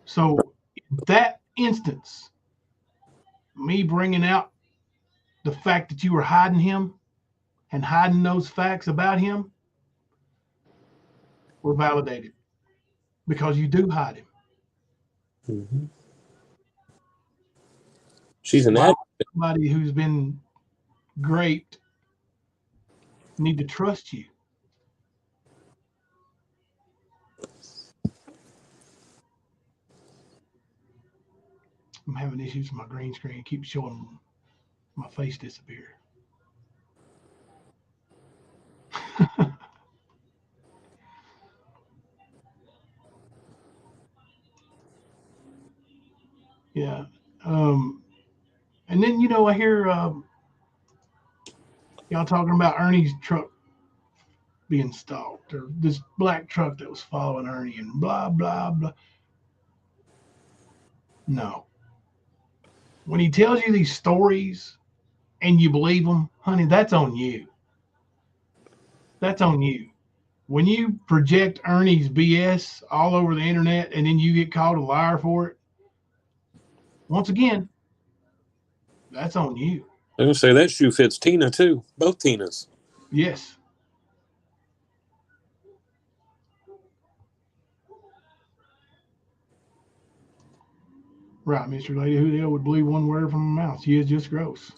So in that instance, me bringing out the fact that you were hiding him and hiding those facts about him were validated because you do hide him. Mm-hmm. She's an advocate. Somebody who's been great need to trust you. I'm having issues with my green screen. It keeps showing my face disappear. Yeah. And then, I hear y'all talking about Ernie's truck being stalked, or this black truck that was following Ernie, and blah, blah, blah. No. When he tells you these stories and you believe them, honey, that's on you. That's on you. When you project Ernie's BS all over the internet and then you get called a liar for it, Once again, that's on you. I'm gonna say that shoe fits Tina too. Both Tinas. Yes. Right, Mr. Lady. Who the hell would believe one word from her mouth? She is just gross.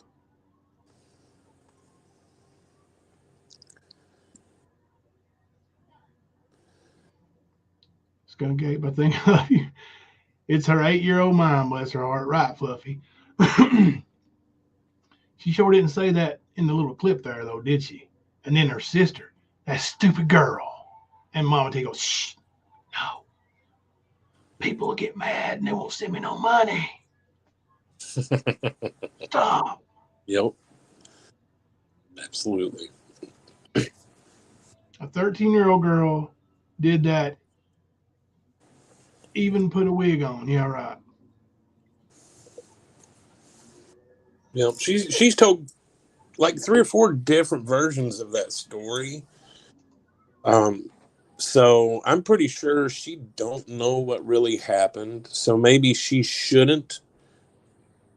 Skunk Gate, but think it's her 8-year-old mind, bless her heart. Right, Fluffy. She sure didn't say that in the little clip there, though, did she? And then her sister, that stupid girl. And Mama T goes, shh, no. People will get mad and they won't send me no money. Stop. Yep. Absolutely. A 13-year-old girl did that, even put a wig on. Yeah, right. Yep. She's told like 3 or 4 different versions of that story. So I'm pretty sure she don't know what really happened. So maybe she shouldn't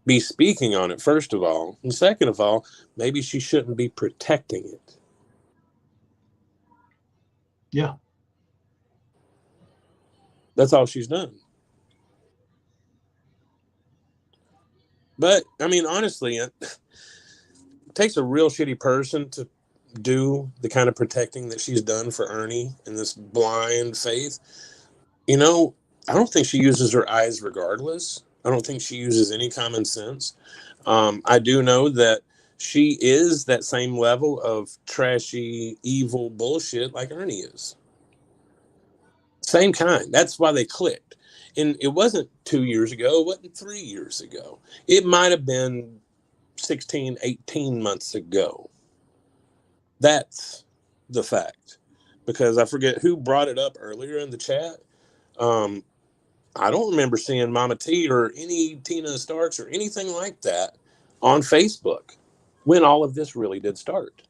be speaking on it, first of all. And second of all, maybe she shouldn't be protecting it. Yeah. That's all she's done. But, I mean, honestly, it takes a real shitty person to do the kind of protecting that she's done for Ernie in this blind faith. You know, I don't think she uses her eyes regardless. I don't think she uses any common sense. I do know that she is that same level of trashy, evil bullshit like Ernie is. Same kind. That's why they clicked. And it wasn't 2 years ago. It wasn't 3 years ago. It might have been 16, 18 months ago. That's the fact. Because I forget who brought it up earlier in the chat. I don't remember seeing Mama T or any Tina Starks or anything like that on Facebook when all of this really did start.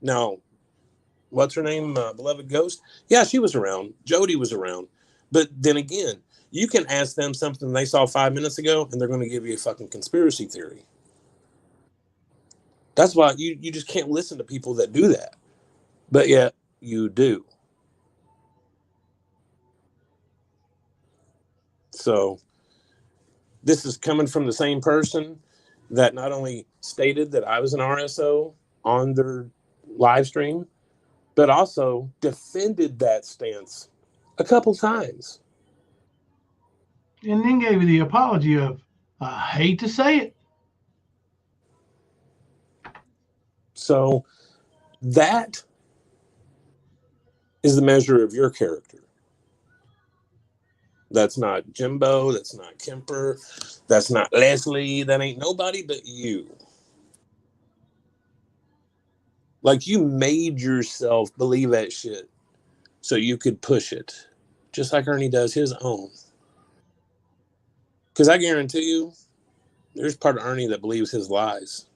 Now, what's her name? Beloved Ghost? Yeah, she was around. Jody was around. But then again, you can ask them something they saw 5 minutes ago and they're going to give you a fucking conspiracy theory. That's why you just can't listen to people that do that. But yet you do. So this is coming from the same person that not only stated that I was an RSO on their live stream, but also defended that stance a couple times. And then gave you the apology of, I hate to say it. So that is the measure of your character. That's not Jimbo. That's not Kemper. That's not Leslie. That ain't nobody but you. Like, you made yourself believe that shit so you could push it. Just like Ernie does his own. Because I guarantee you, there's part of Ernie that believes his lies.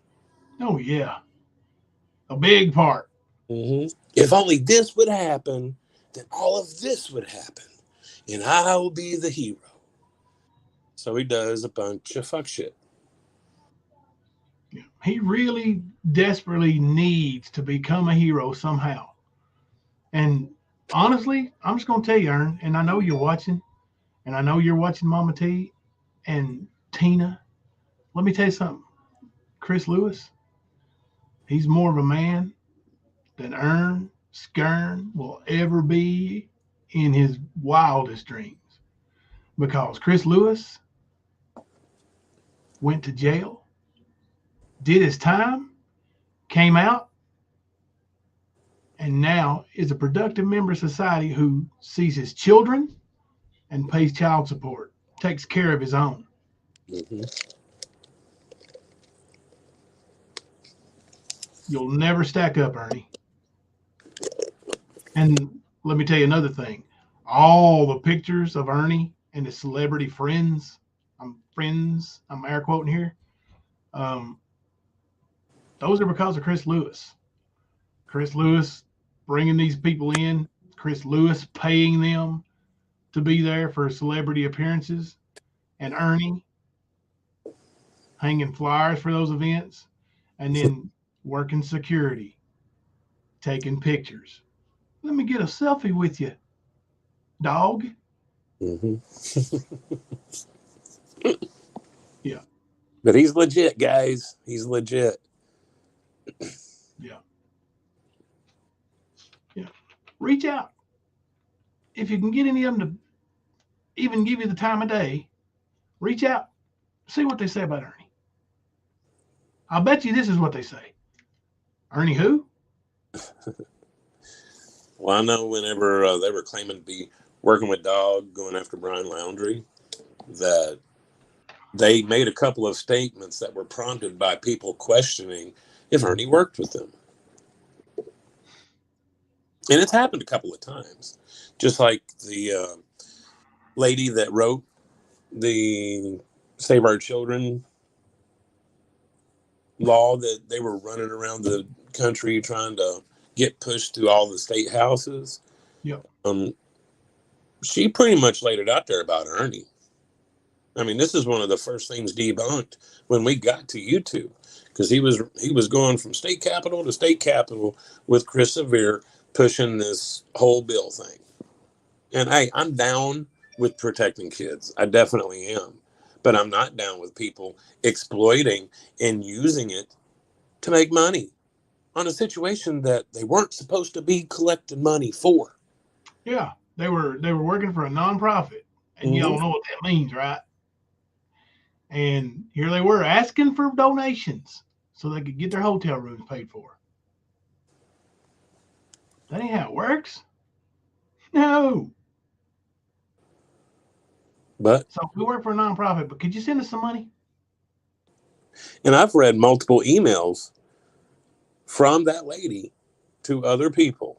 Oh, yeah. A big part. Mm-hmm. If only this would happen, then all of this would happen. And I will be the hero. So he does a bunch of fuck shit. He really desperately needs to become a hero somehow. And honestly, I'm just going to tell you, Ern, and I know you're watching, and I know you're watching Mama T and Tina. Let me tell you something. Chris Lewis, he's more of a man than Skern will ever be in his wildest dreams. Because Chris Lewis went to jail, did his time, came out, and now is a productive member of society who sees his children and pays child support, takes care of his own. Mm-hmm. You'll never stack up, Ernie. And let me tell you another thing. All the pictures of Ernie and his celebrity friends, I'm air quoting here, those are because of Chris Lewis. Chris Lewis bringing these people in, Chris Lewis paying them to be there for celebrity appearances. and Ernie hanging flyers for those events, and then working security, taking pictures. Let me get a selfie with you, dog. Mm-hmm. Yeah. But he's legit, guys. He's legit. Yeah. Yeah. Reach out. If you can get any of them to even give you the time of day, reach out. See what they say about Ernie. I'll bet you this is what they say. Ernie who? Well, I know whenever they were claiming to be working with Dog, going after Brian Laundrie, that they made a couple of statements that were prompted by people questioning if Ernie worked with them. And it's happened a couple of times. Just like the lady that wrote the Save Our Children law that they were running around the country trying to get pushed through all the state houses. Yep. She pretty much laid it out there about Ernie. I mean, this is one of the first things debunked when we got to YouTube, because he was going from state capitol to state capitol with Chris Severe pushing this whole bill thing. And hey, I'm down with protecting kids. I definitely am. But I'm not down with people exploiting and using it to make money on a situation that they weren't supposed to be collecting money for. Yeah, they were working for a nonprofit, and you all know what that means, right? And here they were asking for donations so they could get their hotel rooms paid for. That ain't how it works. No. But so we work for a nonprofit, but could you send us some money? And I've read multiple emails from that lady to other people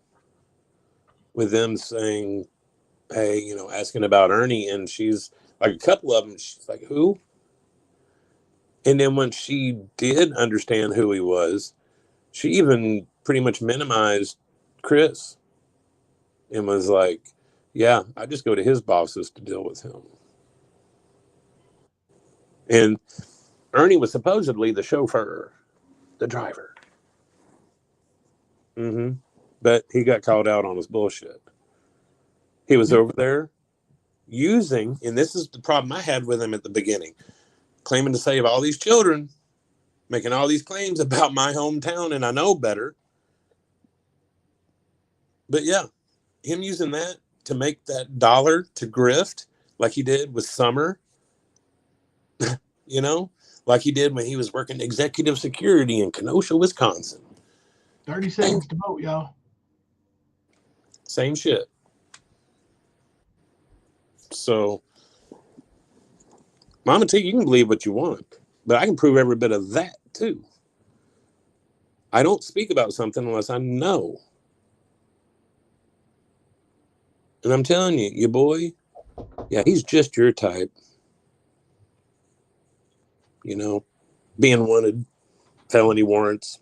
with them saying, hey, asking about Ernie. And she's like, a couple of them, she's like, who? And then when she did understand who he was, she even pretty much minimized Chris and was like, yeah, I just go to his bosses to deal with him. And Ernie was supposedly the chauffeur, the driver. But he got called out on his bullshit. He was over there using, and this is the problem I had with him at the beginning, claiming to save all these children, making all these claims about my hometown, and I know better. But yeah, him using that to make that dollar to grift like he did with Summer, like he did when he was working executive security in Kenosha, Wisconsin. 30 seconds to vote, y'all. Same shit. So, Mama T, you can believe what you want, but I can prove every bit of that too. I don't speak about something unless I know. And I'm telling you, your boy, yeah, he's just your type. Being wanted, felony warrants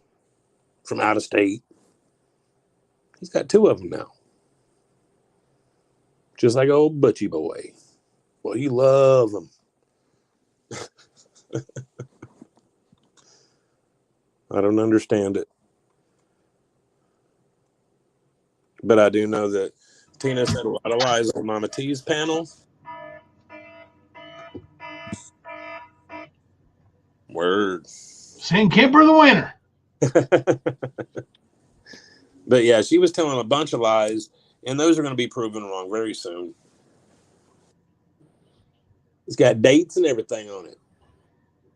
from out of state. He's got 2 of them now. Just like old Butchie boy. Well, you love them. I don't understand it. But I do know that Tina said a lot of lies on Mama T's panel. Word. Send Kemper the winner. But yeah, she was telling a bunch of lies, and those are going to be proven wrong very soon. It's got dates and everything on it.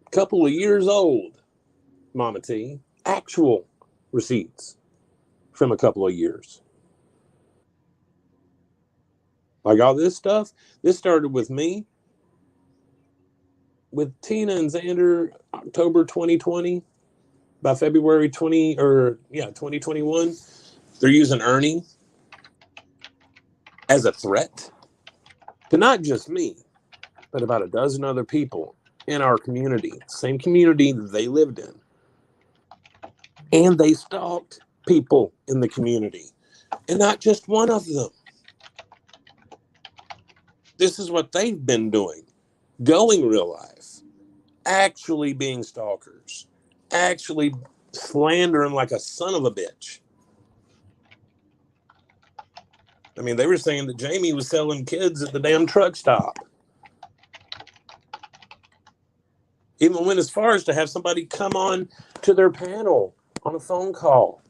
A couple of years old, Mama T. Actual receipts from a couple of years. Like all this stuff, this started with me, with Tina and Xander, October 2020. By February 2021, they're using Ernie as a threat to not just me, but about a dozen other people in our community, same community that they lived in. And they stalked people in the community, and not just one of them. This is what they've been doing going real life, actually being stalkers, actually slandering like a son of a bitch. I mean, they were saying that Jamie was selling kids at the damn truck stop. Even went as far as to have somebody come on to their panel on a phone call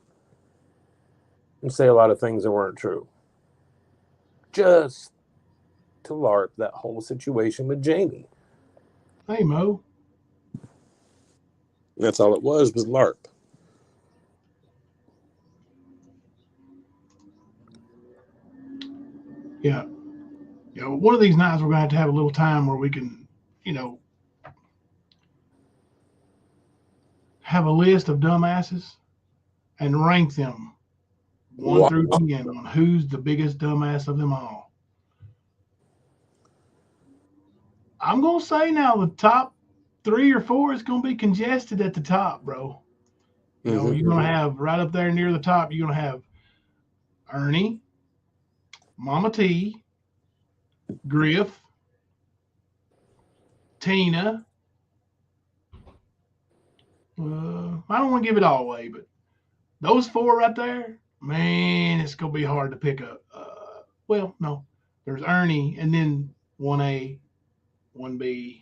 and say a lot of things that weren't true. Just to LARP that whole situation with Jamie. Hey, Mo. That's all it was LARP. Yeah. You know, one of these nights we're going to have a little time where we can, you know, have a list of dumbasses and rank them 1 through 10 on who's the biggest dumbass of them all. I'm going to say now the top 3 or 4 is going to be congested at the top, bro. You know, you're going to have right up there near the top, you're going to have Ernie, Mama T, Griff, Tina. I don't want to give it all away, but those 4 right there, man, it's going to be hard to pick up. Well, no, there's Ernie and then 1A, 1B.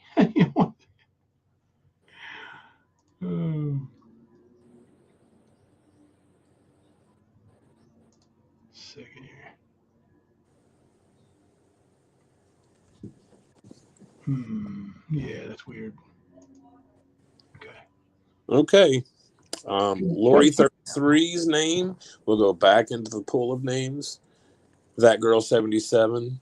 Second here. Yeah, that's weird. Okay. Lori 33's name will go back into the pool of names. That girl 77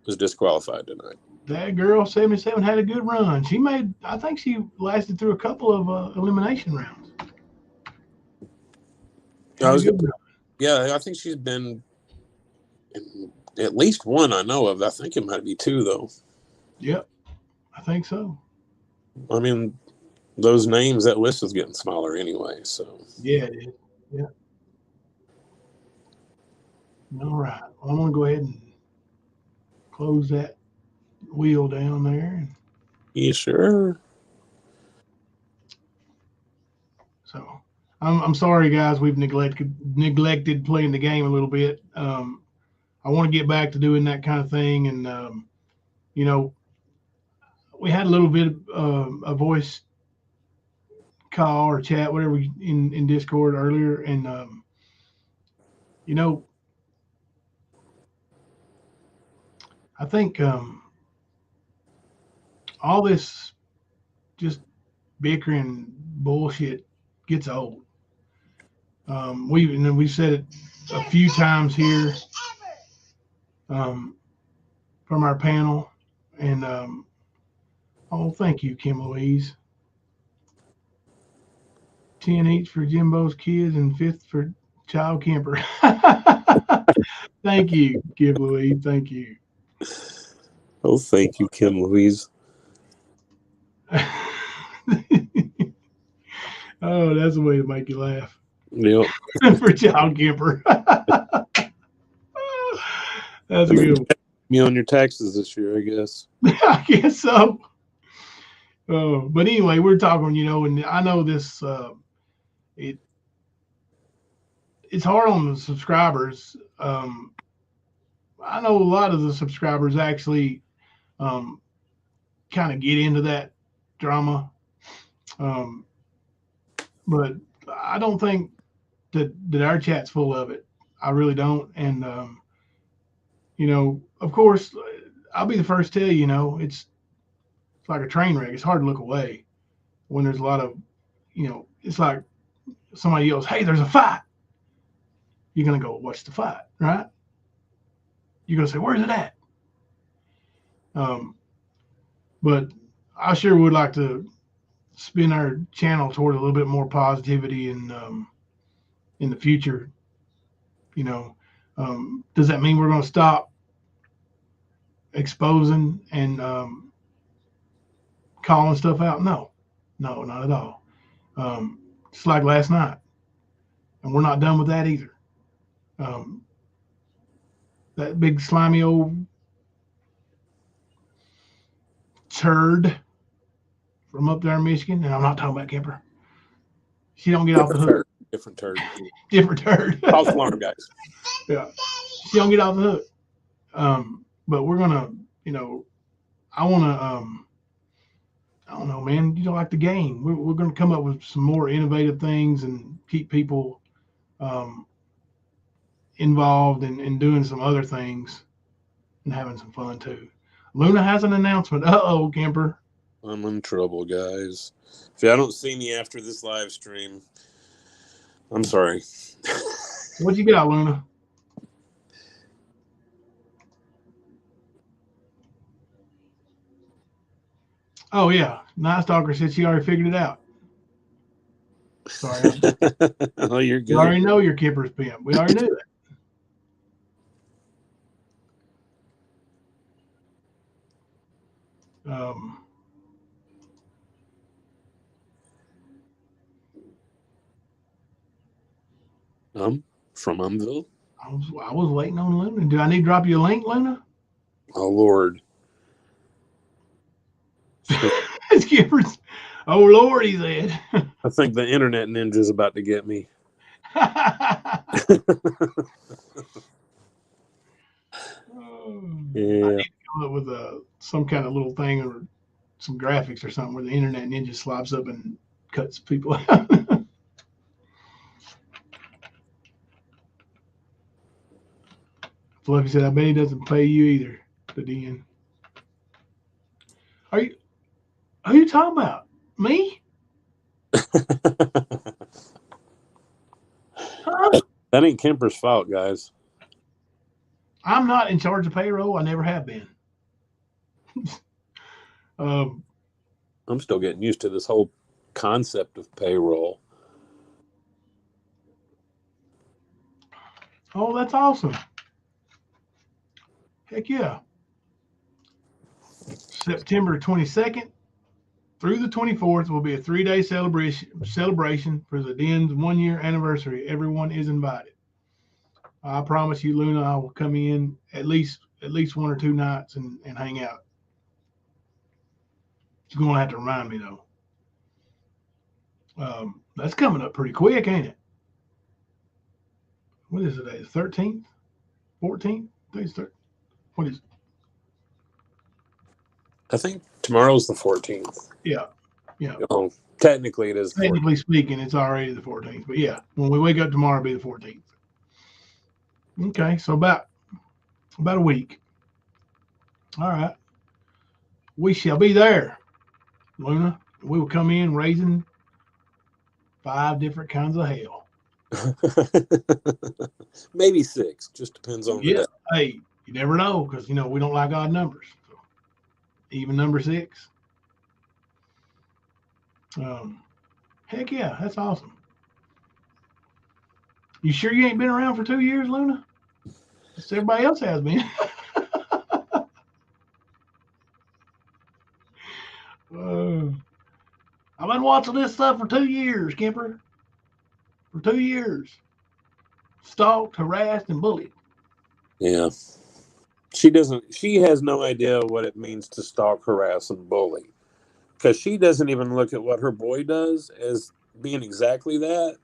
was disqualified tonight. That girl 77 had a good run. I think she lasted through a couple of elimination rounds. Yeah, I think she's been in at least 1 I know of. I think it might be 2 though. Yep, I think so. I mean, those names, that list is getting smaller anyway. So yeah, it is. Yeah. All right, I'm gonna go ahead and close that wheel down there. You sure? So I'm sorry, guys. We've neglected playing the game a little bit. I want to get back to doing that kind of thing, and you know, we had a little bit of a voice call or chat, whatever, in Discord earlier, and you know, I think all this just bickering bullshit gets old. We've said it a few times here from our panel, and oh, thank you, Kim Louise. 10 each for Jimbo's kids and 5th for Child Camper. Thank you, Kim Louise. Thank you. Oh, thank you, Kim Louise. Oh, that's a way to make you laugh. Yep. For Child Camper. That's a good one. Me on your taxes this year, I guess. I guess so. But anyway, we're talking, you know, and I know this, it's hard on the subscribers. I know a lot of the subscribers actually kind of get into that drama. But I don't think that our chat's full of it. I really don't. And, you know, of course, I'll be the first to tell you, you know, it's like a train wreck. It's hard to look away when there's a lot of, you know, it's like somebody yells, "Hey, there's a fight." You're going to go, "What's the fight?" Right? You're going to say, "Where's it at?" But I sure would like to spin our channel toward a little bit more positivity in the future. You know, does that mean we're going to stop exposing and calling stuff out? No, not at all. Just like last night, and we're not done with that either. That big slimy old turd from up there in Michigan, and I'm not talking about Kemper. She don't get off the hook. Different turd. Different turd. False alarm, guys. Yeah, she don't get off the hook. But we're gonna, I want to, I don't know, man. You don't like the game. We're going to come up with some more innovative things and keep people involved in doing some other things and having some fun too. Luna has an announcement. Uh-oh, Kemper. I'm in trouble, guys. If y'all don't see me after this live stream, I'm sorry. What you got, Luna? Oh, yeah. Night Stalker said she already figured it out. Sorry. Oh, you're good. We already know your Kipper's pimp. We already knew that. From Umville. I was waiting on Luna. Do I need to drop you a link, Luna? Oh, Lord. It's Kipper's. Oh, Lord, he said. I think the internet ninja's about to get me. Yeah. I need to come up with some kind of little thing or some graphics or something where the internet ninja slops up and cuts people out. Fluffy said, I bet he doesn't pay you either, the DN. Who are you talking about? Me? Huh? That ain't Kemper's fault, guys. I'm not in charge of payroll. I never have been. I'm still getting used to this whole concept of payroll. Oh, that's awesome. Heck yeah. September 22nd through the 24th will be a 3-day celebration for the Den's 1-year anniversary. Everyone is invited. I promise you, Luna, I will come in at least 1 or 2 nights and hang out. You're going to have to remind me, though. That's coming up pretty quick, ain't it? What is today? 13th? 14th? Today's 13th. What is it? I think tomorrow's the 14th. Yeah. Oh, technically it is. Technically speaking, it's already the 14th. But yeah, when we wake up tomorrow, it'll be the 14th. Okay, so about a week. All right. We shall be there, Luna. We will come in raising 5 different kinds of hell. Maybe 6. Just depends on the day. Hey, you never know because, we don't like odd numbers. So even number 6. Heck yeah, that's awesome. You sure you ain't been around for 2 years, Luna? Yes, everybody else has been. I've been watching this stuff for 2 years, Kemper. For 2 years. Stalked, harassed, and bullied. Yeah. She has no idea what it means to stalk, harass, and bully. Because she doesn't even look at what her boy does as being exactly that.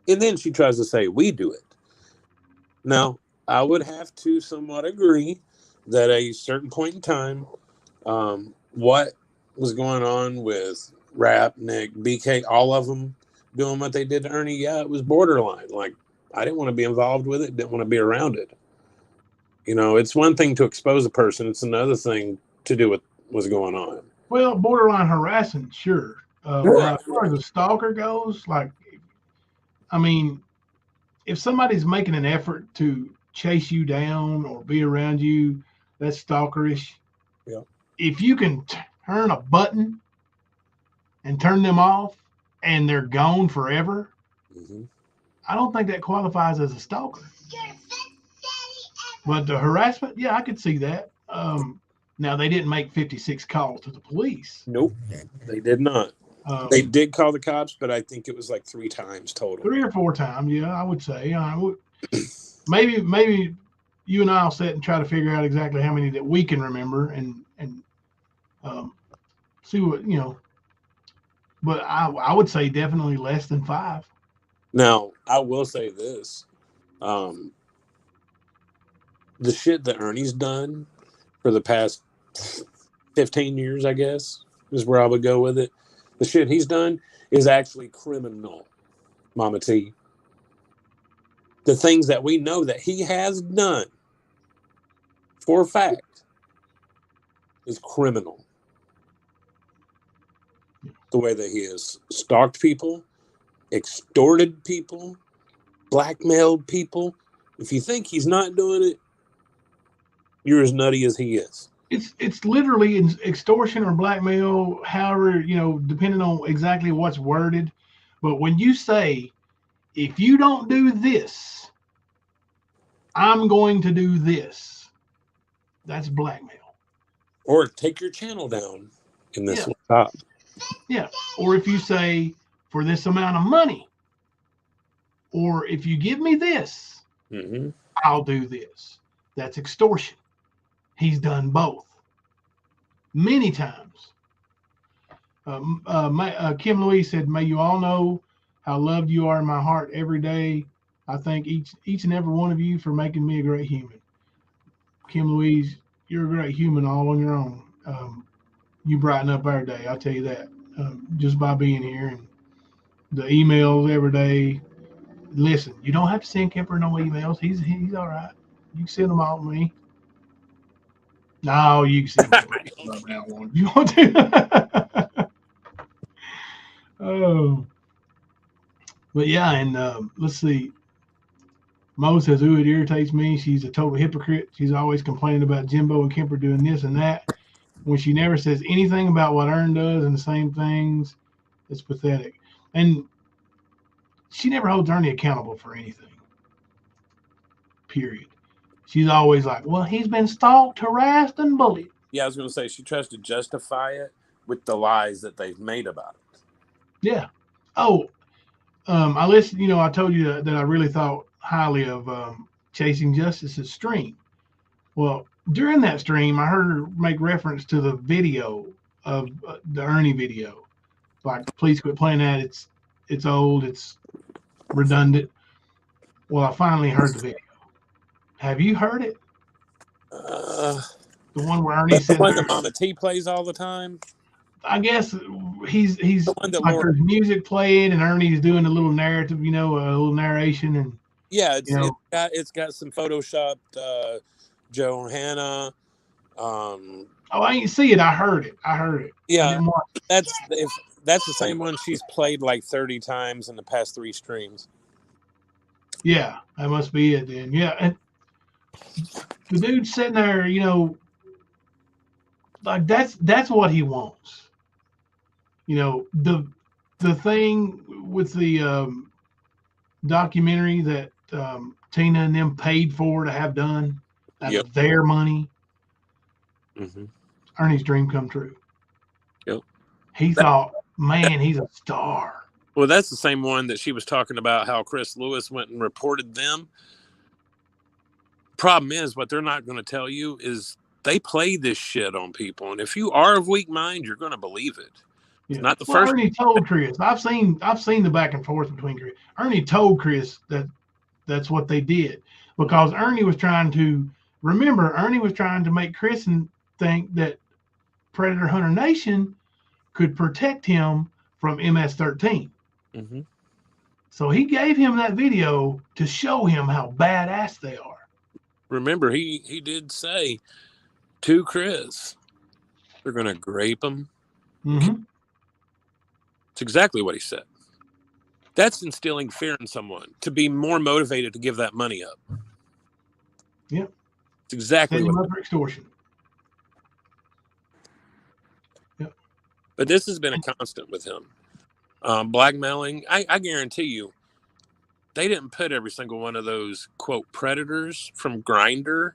And then she tries to say, we do it. Now, I would have to somewhat agree that at a certain point in time, what was going on with Rap, Nick, BK, all of them doing what they did to Ernie, yeah, it was borderline. Like, I didn't want to be involved with it, didn't want to be around it. It's one thing to expose a person. It's another thing to do what was going on. Well, borderline harassing, sure. As far as a stalker goes, if somebody's making an effort to chase you down or be around you, that's stalkerish. Yeah. If you can turn a button and turn them off and they're gone forever, I don't think that qualifies as a stalker. But the harassment, yeah, I could see that. Now, they didn't make 56 calls to the police. Nope, they did not. They did call the cops, but I think it was like 3 times total. 3 or 4 times, yeah, I would say. Maybe you and I will sit and try to figure out exactly how many that we can remember and see what But I would say definitely less than 5. Now, I will say this. The shit that Ernie's done for the past 15 years, I guess, is where I would go with it. The shit he's done is actually criminal, Mama T. The things that we know that he has done for a fact is criminal. The way that he has stalked people, extorted people, blackmailed people. If you think he's not doing it, you're as nutty as he is. It's literally extortion or blackmail, however, depending on exactly what's worded. But when you say, if you don't do this, I'm going to do this, that's blackmail. Or take your channel down in this Yeah. top. Yeah. Or if you say, for this amount of money, or if you give me this, I'll do this. That's extortion. He's done both many times. Kim Louise said, may you all know how loved you are in my heart every day. I thank each and every one of you for making me a great human. Kim Louise, you're a great human all on your own. You brighten up our day, I'll tell you that, just by being here, and the emails every day. Listen, you don't have to send Kemper no emails. He's all right. You can send them all to me. No, you can send Kemper emails now one. You want to? Oh, but yeah, and let's see. Mo says, "Ooh, it irritates me. She's a total hypocrite. She's always complaining about Jimbo and Kemper doing this and that, when she never says anything about what Ern does and the same things. It's pathetic." And she never holds Ernie accountable for anything. Period. She's always like, well, he's been stalked, harassed, and bullied. Yeah, I was going to say, she tries to justify it with the lies that they've made about it. Yeah. Oh, I listened, I told you that I really thought highly of Chasing Justice's stream. Well, during that stream, I heard her make reference to the video of the Ernie video. Like, please quit playing that. It's old. It's redundant. Well, I finally heard the video. Have you heard it? The one where Ernie said, the one that Mama T plays all the time. I guess he's like there's music playing and Ernie's doing a little narrative, a little narration, and yeah, it's got some photoshopped Johanna. Oh, I didn't see it. I heard it. Yeah, that's the same one she's played like 30 times in the past 3 streams. Yeah, that must be it then. Yeah, and the dude's sitting there, like that's what he wants. The thing with the documentary that Tina and them paid for to have done out of their money. Mm-hmm. Ernie's dream come true. Yep. He thought, man, he's a star. Well, that's the same one that she was talking about, how Chris Lewis went and reported them. Problem is, what they're not going to tell you is they play this shit on people, and if you are of weak mind, you're going to believe it. It's not the first. Ernie told Chris. I've seen the back and forth between Chris. Ernie told Chris that's what they did, because Ernie was trying to make Chris think that Predator Hunter Nation could protect him from MS-13. Mm-hmm. So he gave him that video to show him how badass they are. Remember, he did say to Chris, they're going to grape him. Mm-hmm. It's exactly what he said. That's instilling fear in someone to be more motivated to give that money up. Yep. It's exactly what for extortion. Yep. But this has been a constant with him. Blackmailing. I guarantee you, they didn't put every single one of those, quote, predators from Grindr.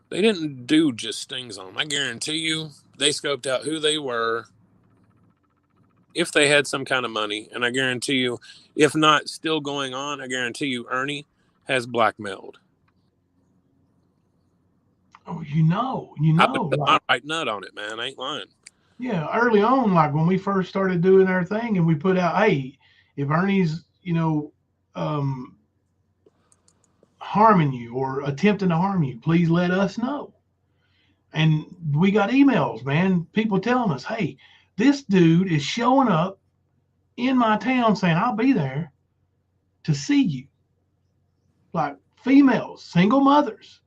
They didn't do just stings on them. I guarantee you, they scoped out who they were, if they had some kind of money. And I guarantee you, if not still going on, I guarantee you Ernie has blackmailed. Oh, you know. I put my right nut on it, man. I ain't lying. Yeah, early on, like when we first started doing our thing, and we put out, hey, if Ernie's, harming you or attempting to harm you, please let us know. And we got emails, man, people telling us, hey, this dude is showing up in my town saying, I'll be there to see you. Like females, single mothers.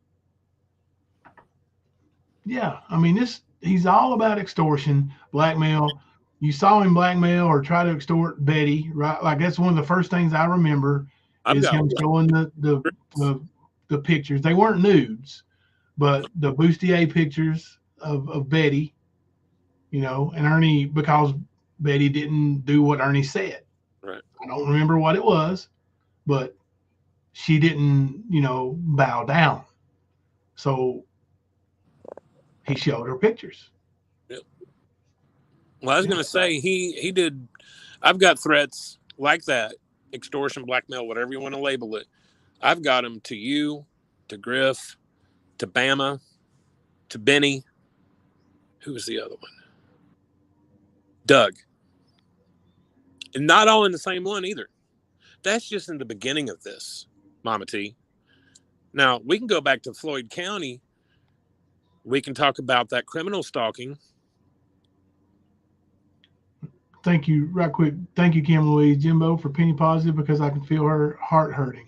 Yeah, I mean, he's all about extortion, blackmail. You saw him blackmail or try to extort Betty, right? Like that's one of the first things I remember I've is got him showing the pictures. They weren't nudes, but the bustier pictures of Betty, and Ernie, because Betty didn't do what Ernie said. right. I don't remember what it was, but she didn't, bow down. So he showed her pictures. Yep. Well, I was going to say he did. I've got threats like that, extortion, blackmail, whatever you want to label it. I've got them to you, to Griff, to Bama, to Benny. Who was the other one? Doug. And not all in the same one either. That's just in the beginning of this, Mama T. Now, we can go back to Floyd County. We can talk about that criminal stalking. Thank you, right quick. Thank you, Kim Louise Jimbo, for Penny Positive because I can feel her heart hurting.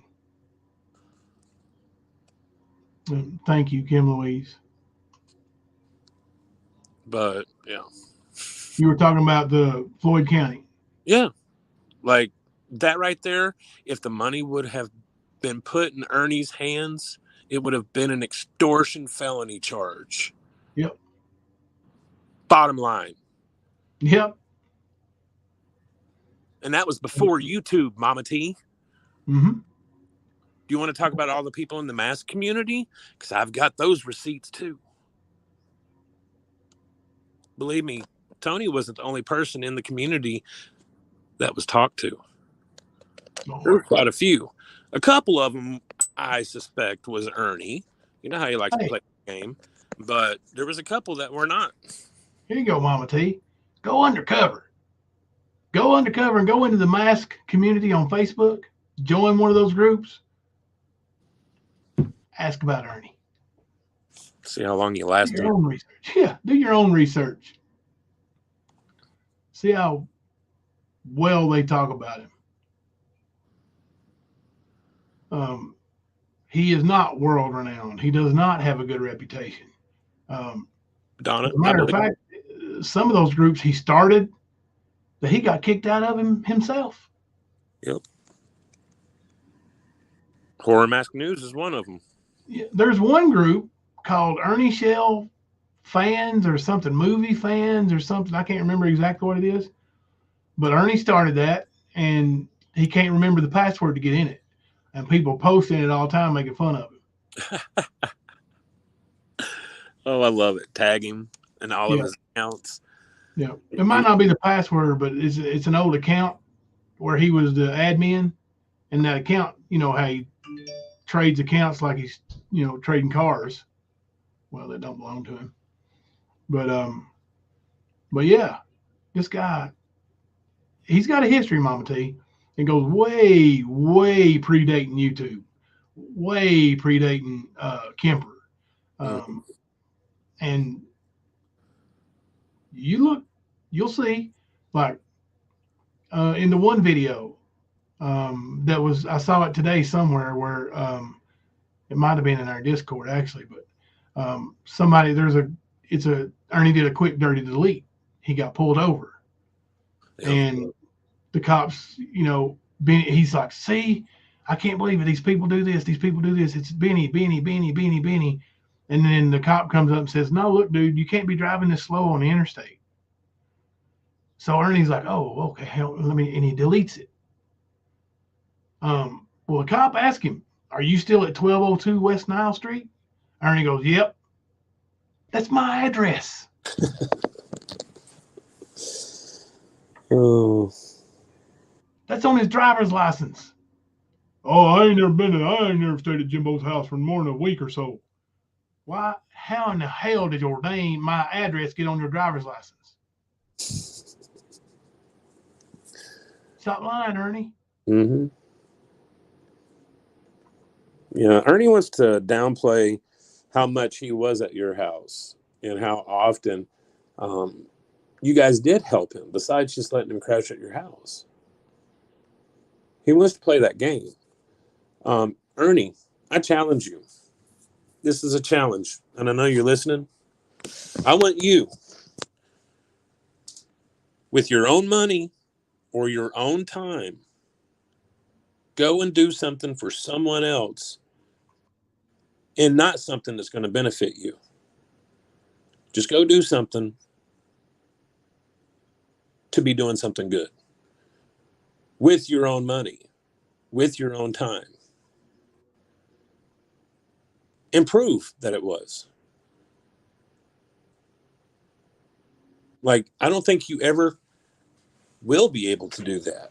Thank you, Kim Louise. But, yeah. You were talking about the Floyd County. Yeah. Like that right there, if the money would have been put in Ernie's hands, it would have been an extortion felony charge. Yep. Bottom line. Yep. And that was before YouTube, Mama T. Mm-hmm. Do you want to talk about all the people in the mask community? Because I've got those receipts too. Believe me, Tony wasn't the only person in the community that was talked to. There were quite a few. A couple of them, I suspect, was Ernie. You know how he likes to play the game. But there was a couple that were not. Here you go, Mama T. Go undercover. Go undercover and go into the mask community on Facebook. Join one of those groups. Ask about Ernie. See how long you last. Do your own research. Yeah, do your own research. See how well they talk about him. He is not world renowned. He does not have a good reputation. Donna, as a matter of fact, some of those groups he started that he got kicked out of himself. Yep. Horror Mask News is one of them. Yeah, there's one group called Ernie Shell Fans or something, movie fans or something. I can't remember exactly what it is. But Ernie started that, and he can't remember the password to get in it. And people posting it all the time, making fun of him. Oh, I love it. Tag him and all of his accounts. Yeah, it might not be the password, but it's an old account where he was the admin, and that account, how he trades accounts like he's, trading cars. Well, they don't belong to him. But yeah, this guy, he's got a history, Mama T. It goes way, way predating YouTube, way predating Kemper. And you'll see, like in the one video that was, I saw it today somewhere where it might have been in our Discord actually, but somebody, Ernie did a quick dirty delete. He got pulled over. Yep. And the cops, he's like, see, I can't believe it. These people do this. These people do this. It's Benny. And then the cop comes up and says, no, look, dude, you can't be driving this slow on the interstate. So Ernie's like, oh, okay, and he deletes it. Well, the cop asked him, are you still at 1202 West Nile Street? Ernie goes, yep. That's my address. Oh. That's on his driver's license. Oh, I ain't never stayed at Jimbo's house for more than a week or so. Why? How in the hell did my address get on your driver's license? Stop lying, Ernie. Mm-hmm. Yeah, Ernie wants to downplay how much he was at your house and how often you guys did help him, besides just letting him crash at your house. He wants to play that game. Ernie, I challenge you. This is a challenge, and I know you're listening. I want you, with your own money or your own time, go and do something for someone else and not something that's going to benefit you. Just go do something to be doing something good with your own money, with your own time. And prove that it was. Like, I don't think you ever will be able to do that.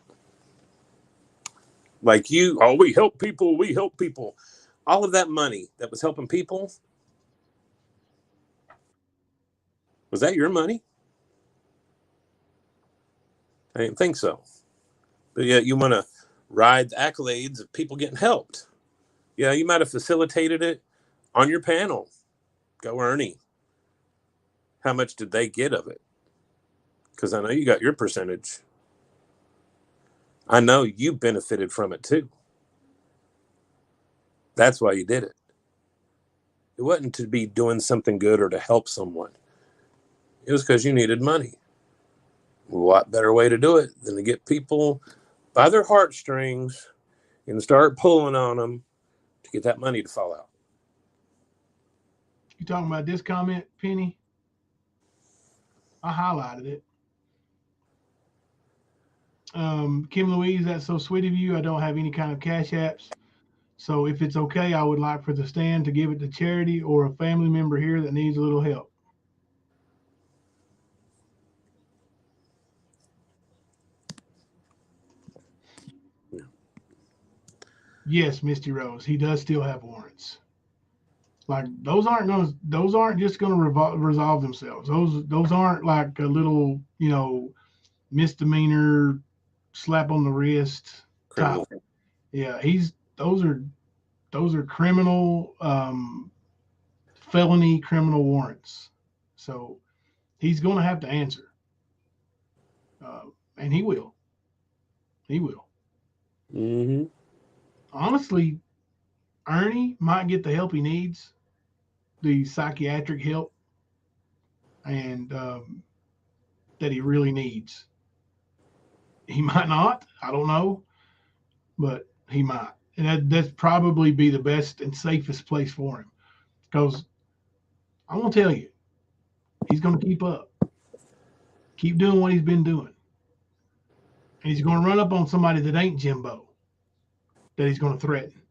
Like we help people, we help people. All of that money that was helping people, was that your money? I didn't think so. But yet you want to ride the accolades of people getting helped. Yeah, you might have facilitated it on your panel. Go Ernie. How much did they get of it? Because I know you got your percentage. I know you benefited from it too. That's why you did it. It wasn't to be doing something good or to help someone. It was because you needed money. What better way to do it than to get people by their heartstrings and start pulling on them to get that money to fall out. You talking about this comment, Penny? I highlighted it. Kim Louise, that's so sweet of you. I don't have any kind of cash apps. So if it's okay, I would like for the stand to give it to charity or a family member here that needs a little help. Yeah. Yes, Misty Rose, he does still have warrants. Like those aren't just going to resolve themselves. Those aren't like a little, misdemeanor slap on the wrist Criminal. type. Yeah, those are criminal, felony criminal warrants. So he's going to have to answer, and he will. He will. Mm-hmm. Honestly, Ernie might get the help he needs, the psychiatric help, and that he really needs. He might not. I don't know, but he might, and that's probably be the best and safest place for him. Because I'm gonna tell you, he's gonna keep up, keep doing what he's been doing, and he's gonna run up on somebody that ain't Jimbo, that he's gonna threaten.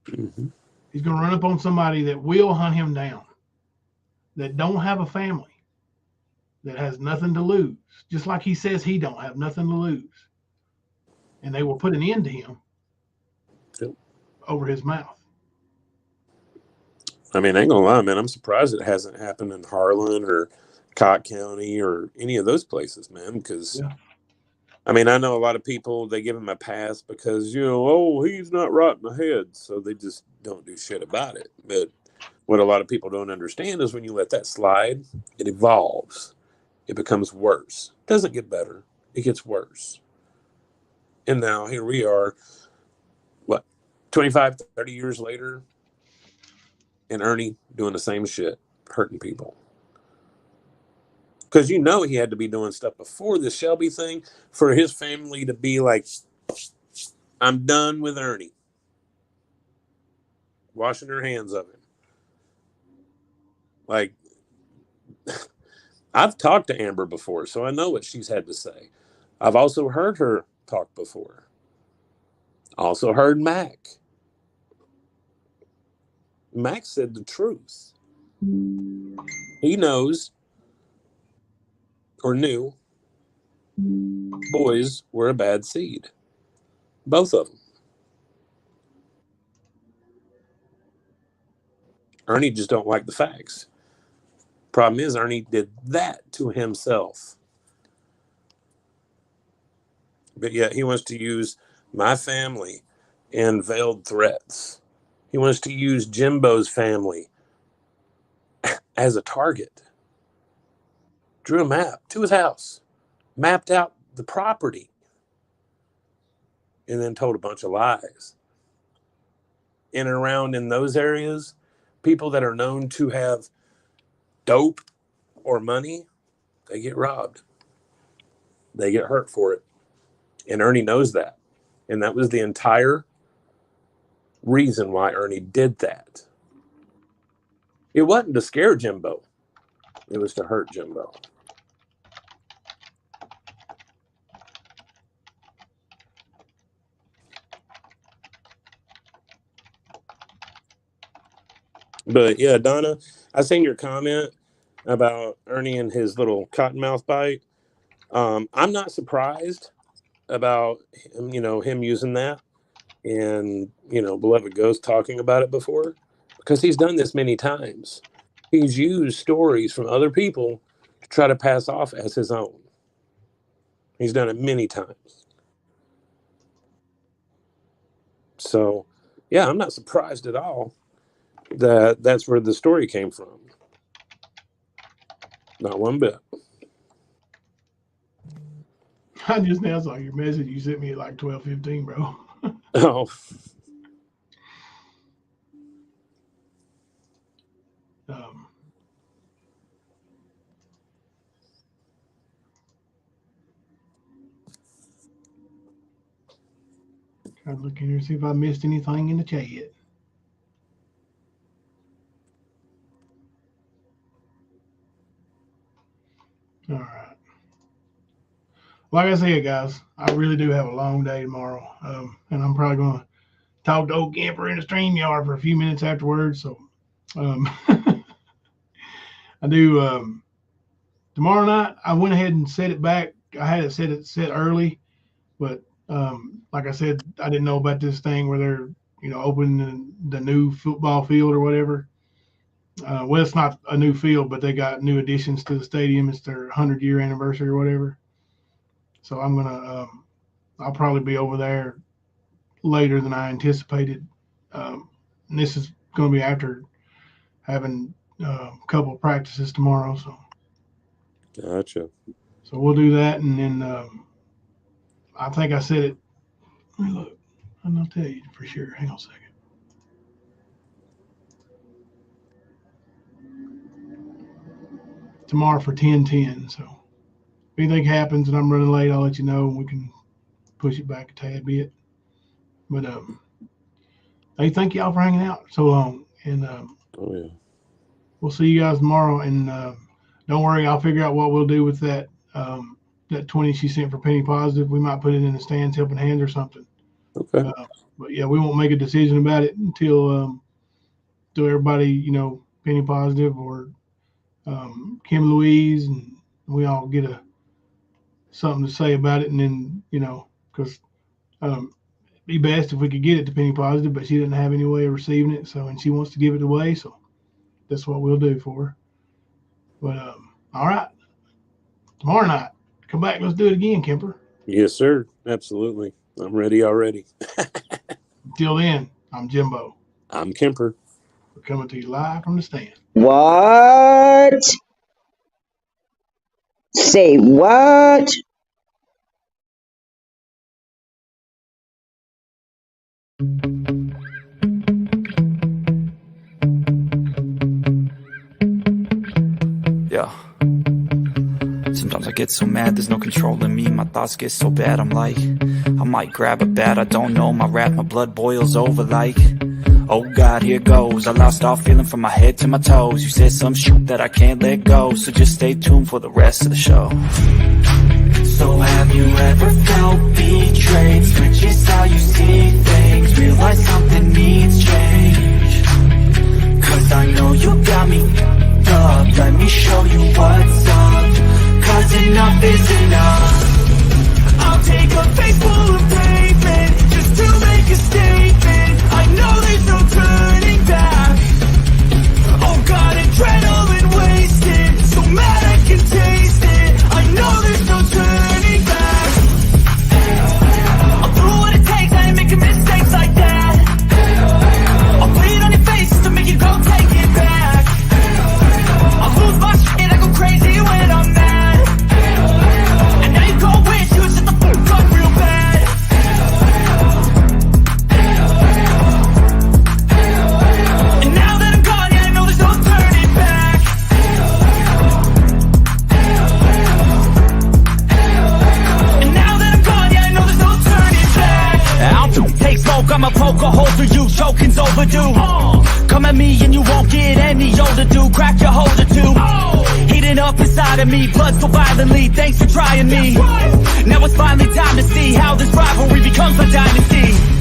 Mm-hmm. He's gonna run up on somebody that will hunt him down, that don't have a family, that has nothing to lose, just like he says he don't have nothing to lose, and they will put an end to him over his mouth. I mean, I ain't gonna lie, man. I'm surprised it hasn't happened in Harlan or Cott County or any of those places, man. Because, I mean, I know a lot of people, they give him a pass because, he's not right in the head. So they just don't do shit about it. But what a lot of people don't understand is when you let that slide, it evolves. It becomes worse. It doesn't get better. It gets worse. And now here we are, 25, 30 years later, and Ernie doing the same shit, hurting people. Because he had to be doing stuff before the Shelby thing for his family to be like, I'm done with Ernie. Washing their hands of him. Like, I've talked to Amber before, so I know what she's had to say. I've also heard her talk before. Also heard Mac. Mac said the truth. He knows or knew boys were a bad seed. Both of them. Ernie just don't like the facts. Problem is, Ernie did that to himself. But yet he wants to use my family in veiled threats. He wants to use Jimbo's family as a target. Drew a map to his house, mapped out the property, and then told a bunch of lies. In and around in those areas, people that are known to have dope or money, they get robbed. They get hurt for it. And Ernie knows that. And that was the entire reason why Ernie did that. It wasn't to scare Jimbo. It was to hurt Jimbo. But yeah, Donna, I seen your comment about Ernie and his little cottonmouth bite. I'm not surprised about him using that, and Beloved Ghost talking about it before, because he's done this many times. He's used stories from other people to try to pass off as his own. He's done it many times. So, yeah, I'm not surprised at all that that's where the story came from. Not one bit. I just now saw your message you sent me at like 12:15, bro. Oh. Try to look in here and see if I missed anything in the chat. All right. Like I said, guys, I really do have a long day tomorrow, and I'm probably going to talk to old Camper in the StreamYard for a few minutes afterwards. So I do. Tomorrow night, I went ahead and set it back. I had it set early, but like I said, I didn't know about this thing where they're opening the new football field or whatever. Well, it's not a new field, but they got new additions to the stadium. It's their 100-year anniversary or whatever. So I'm gonna, I'll probably be over there later than I anticipated. And this is going to be after having a couple of practices tomorrow. So. Gotcha. So we'll do that, and then I think I said it. Let me look. I'll tell you for sure. Hang on a second. Tomorrow for 10:10. So if anything happens and I'm running late, I'll let you know, and we can push it back a tad bit. But hey, thank y'all for hanging out so long, and oh yeah, we'll see you guys tomorrow. And don't worry, I'll figure out what we'll do with that that 20 she sent for Penny Positive. We might put it in the Stands Helping Hands or something. Okay. But yeah, we won't make a decision about it until everybody, Penny Positive or Kim Louise, and we all get something to say about it. And then, because it'd be best if we could get it to Penny Positive, but she doesn't have any way of receiving it. So, and she wants to give it away. So that's what we'll do for her. But all right, tomorrow night, come back. Let's do it again, Kemper. Yes, sir. Absolutely. I'm ready already. Till then, I'm Jimbo. I'm Kemper. We're coming to you live from the stand. What? Say what? Yeah. Sometimes I get so mad, there's no controlling me. My thoughts get so bad, I'm like, I might grab a bat, I don't know. My blood boils over like, oh God, here goes. I lost all feeling from my head to my toes. You said some shit that I can't let go, so just stay tuned for the rest of the show. So have you ever felt betrayed? Switches how you see things, realize something needs change. Cause I know you got me up, let me show you what's up. Cause enough is enough. I'll take a face full of pavement just to make a statement. I know there's no turning back. Oh God, adrenaline wasted, so mad I can taste it. I know there's no turning back. I'ma poke a hole through you, choking's overdue. Come at me and you won't get any older, dude. Crack your holder too. Heating up inside of me, blood so violently. Thanks for trying me. Now it's finally time to see how this rivalry becomes a dynasty.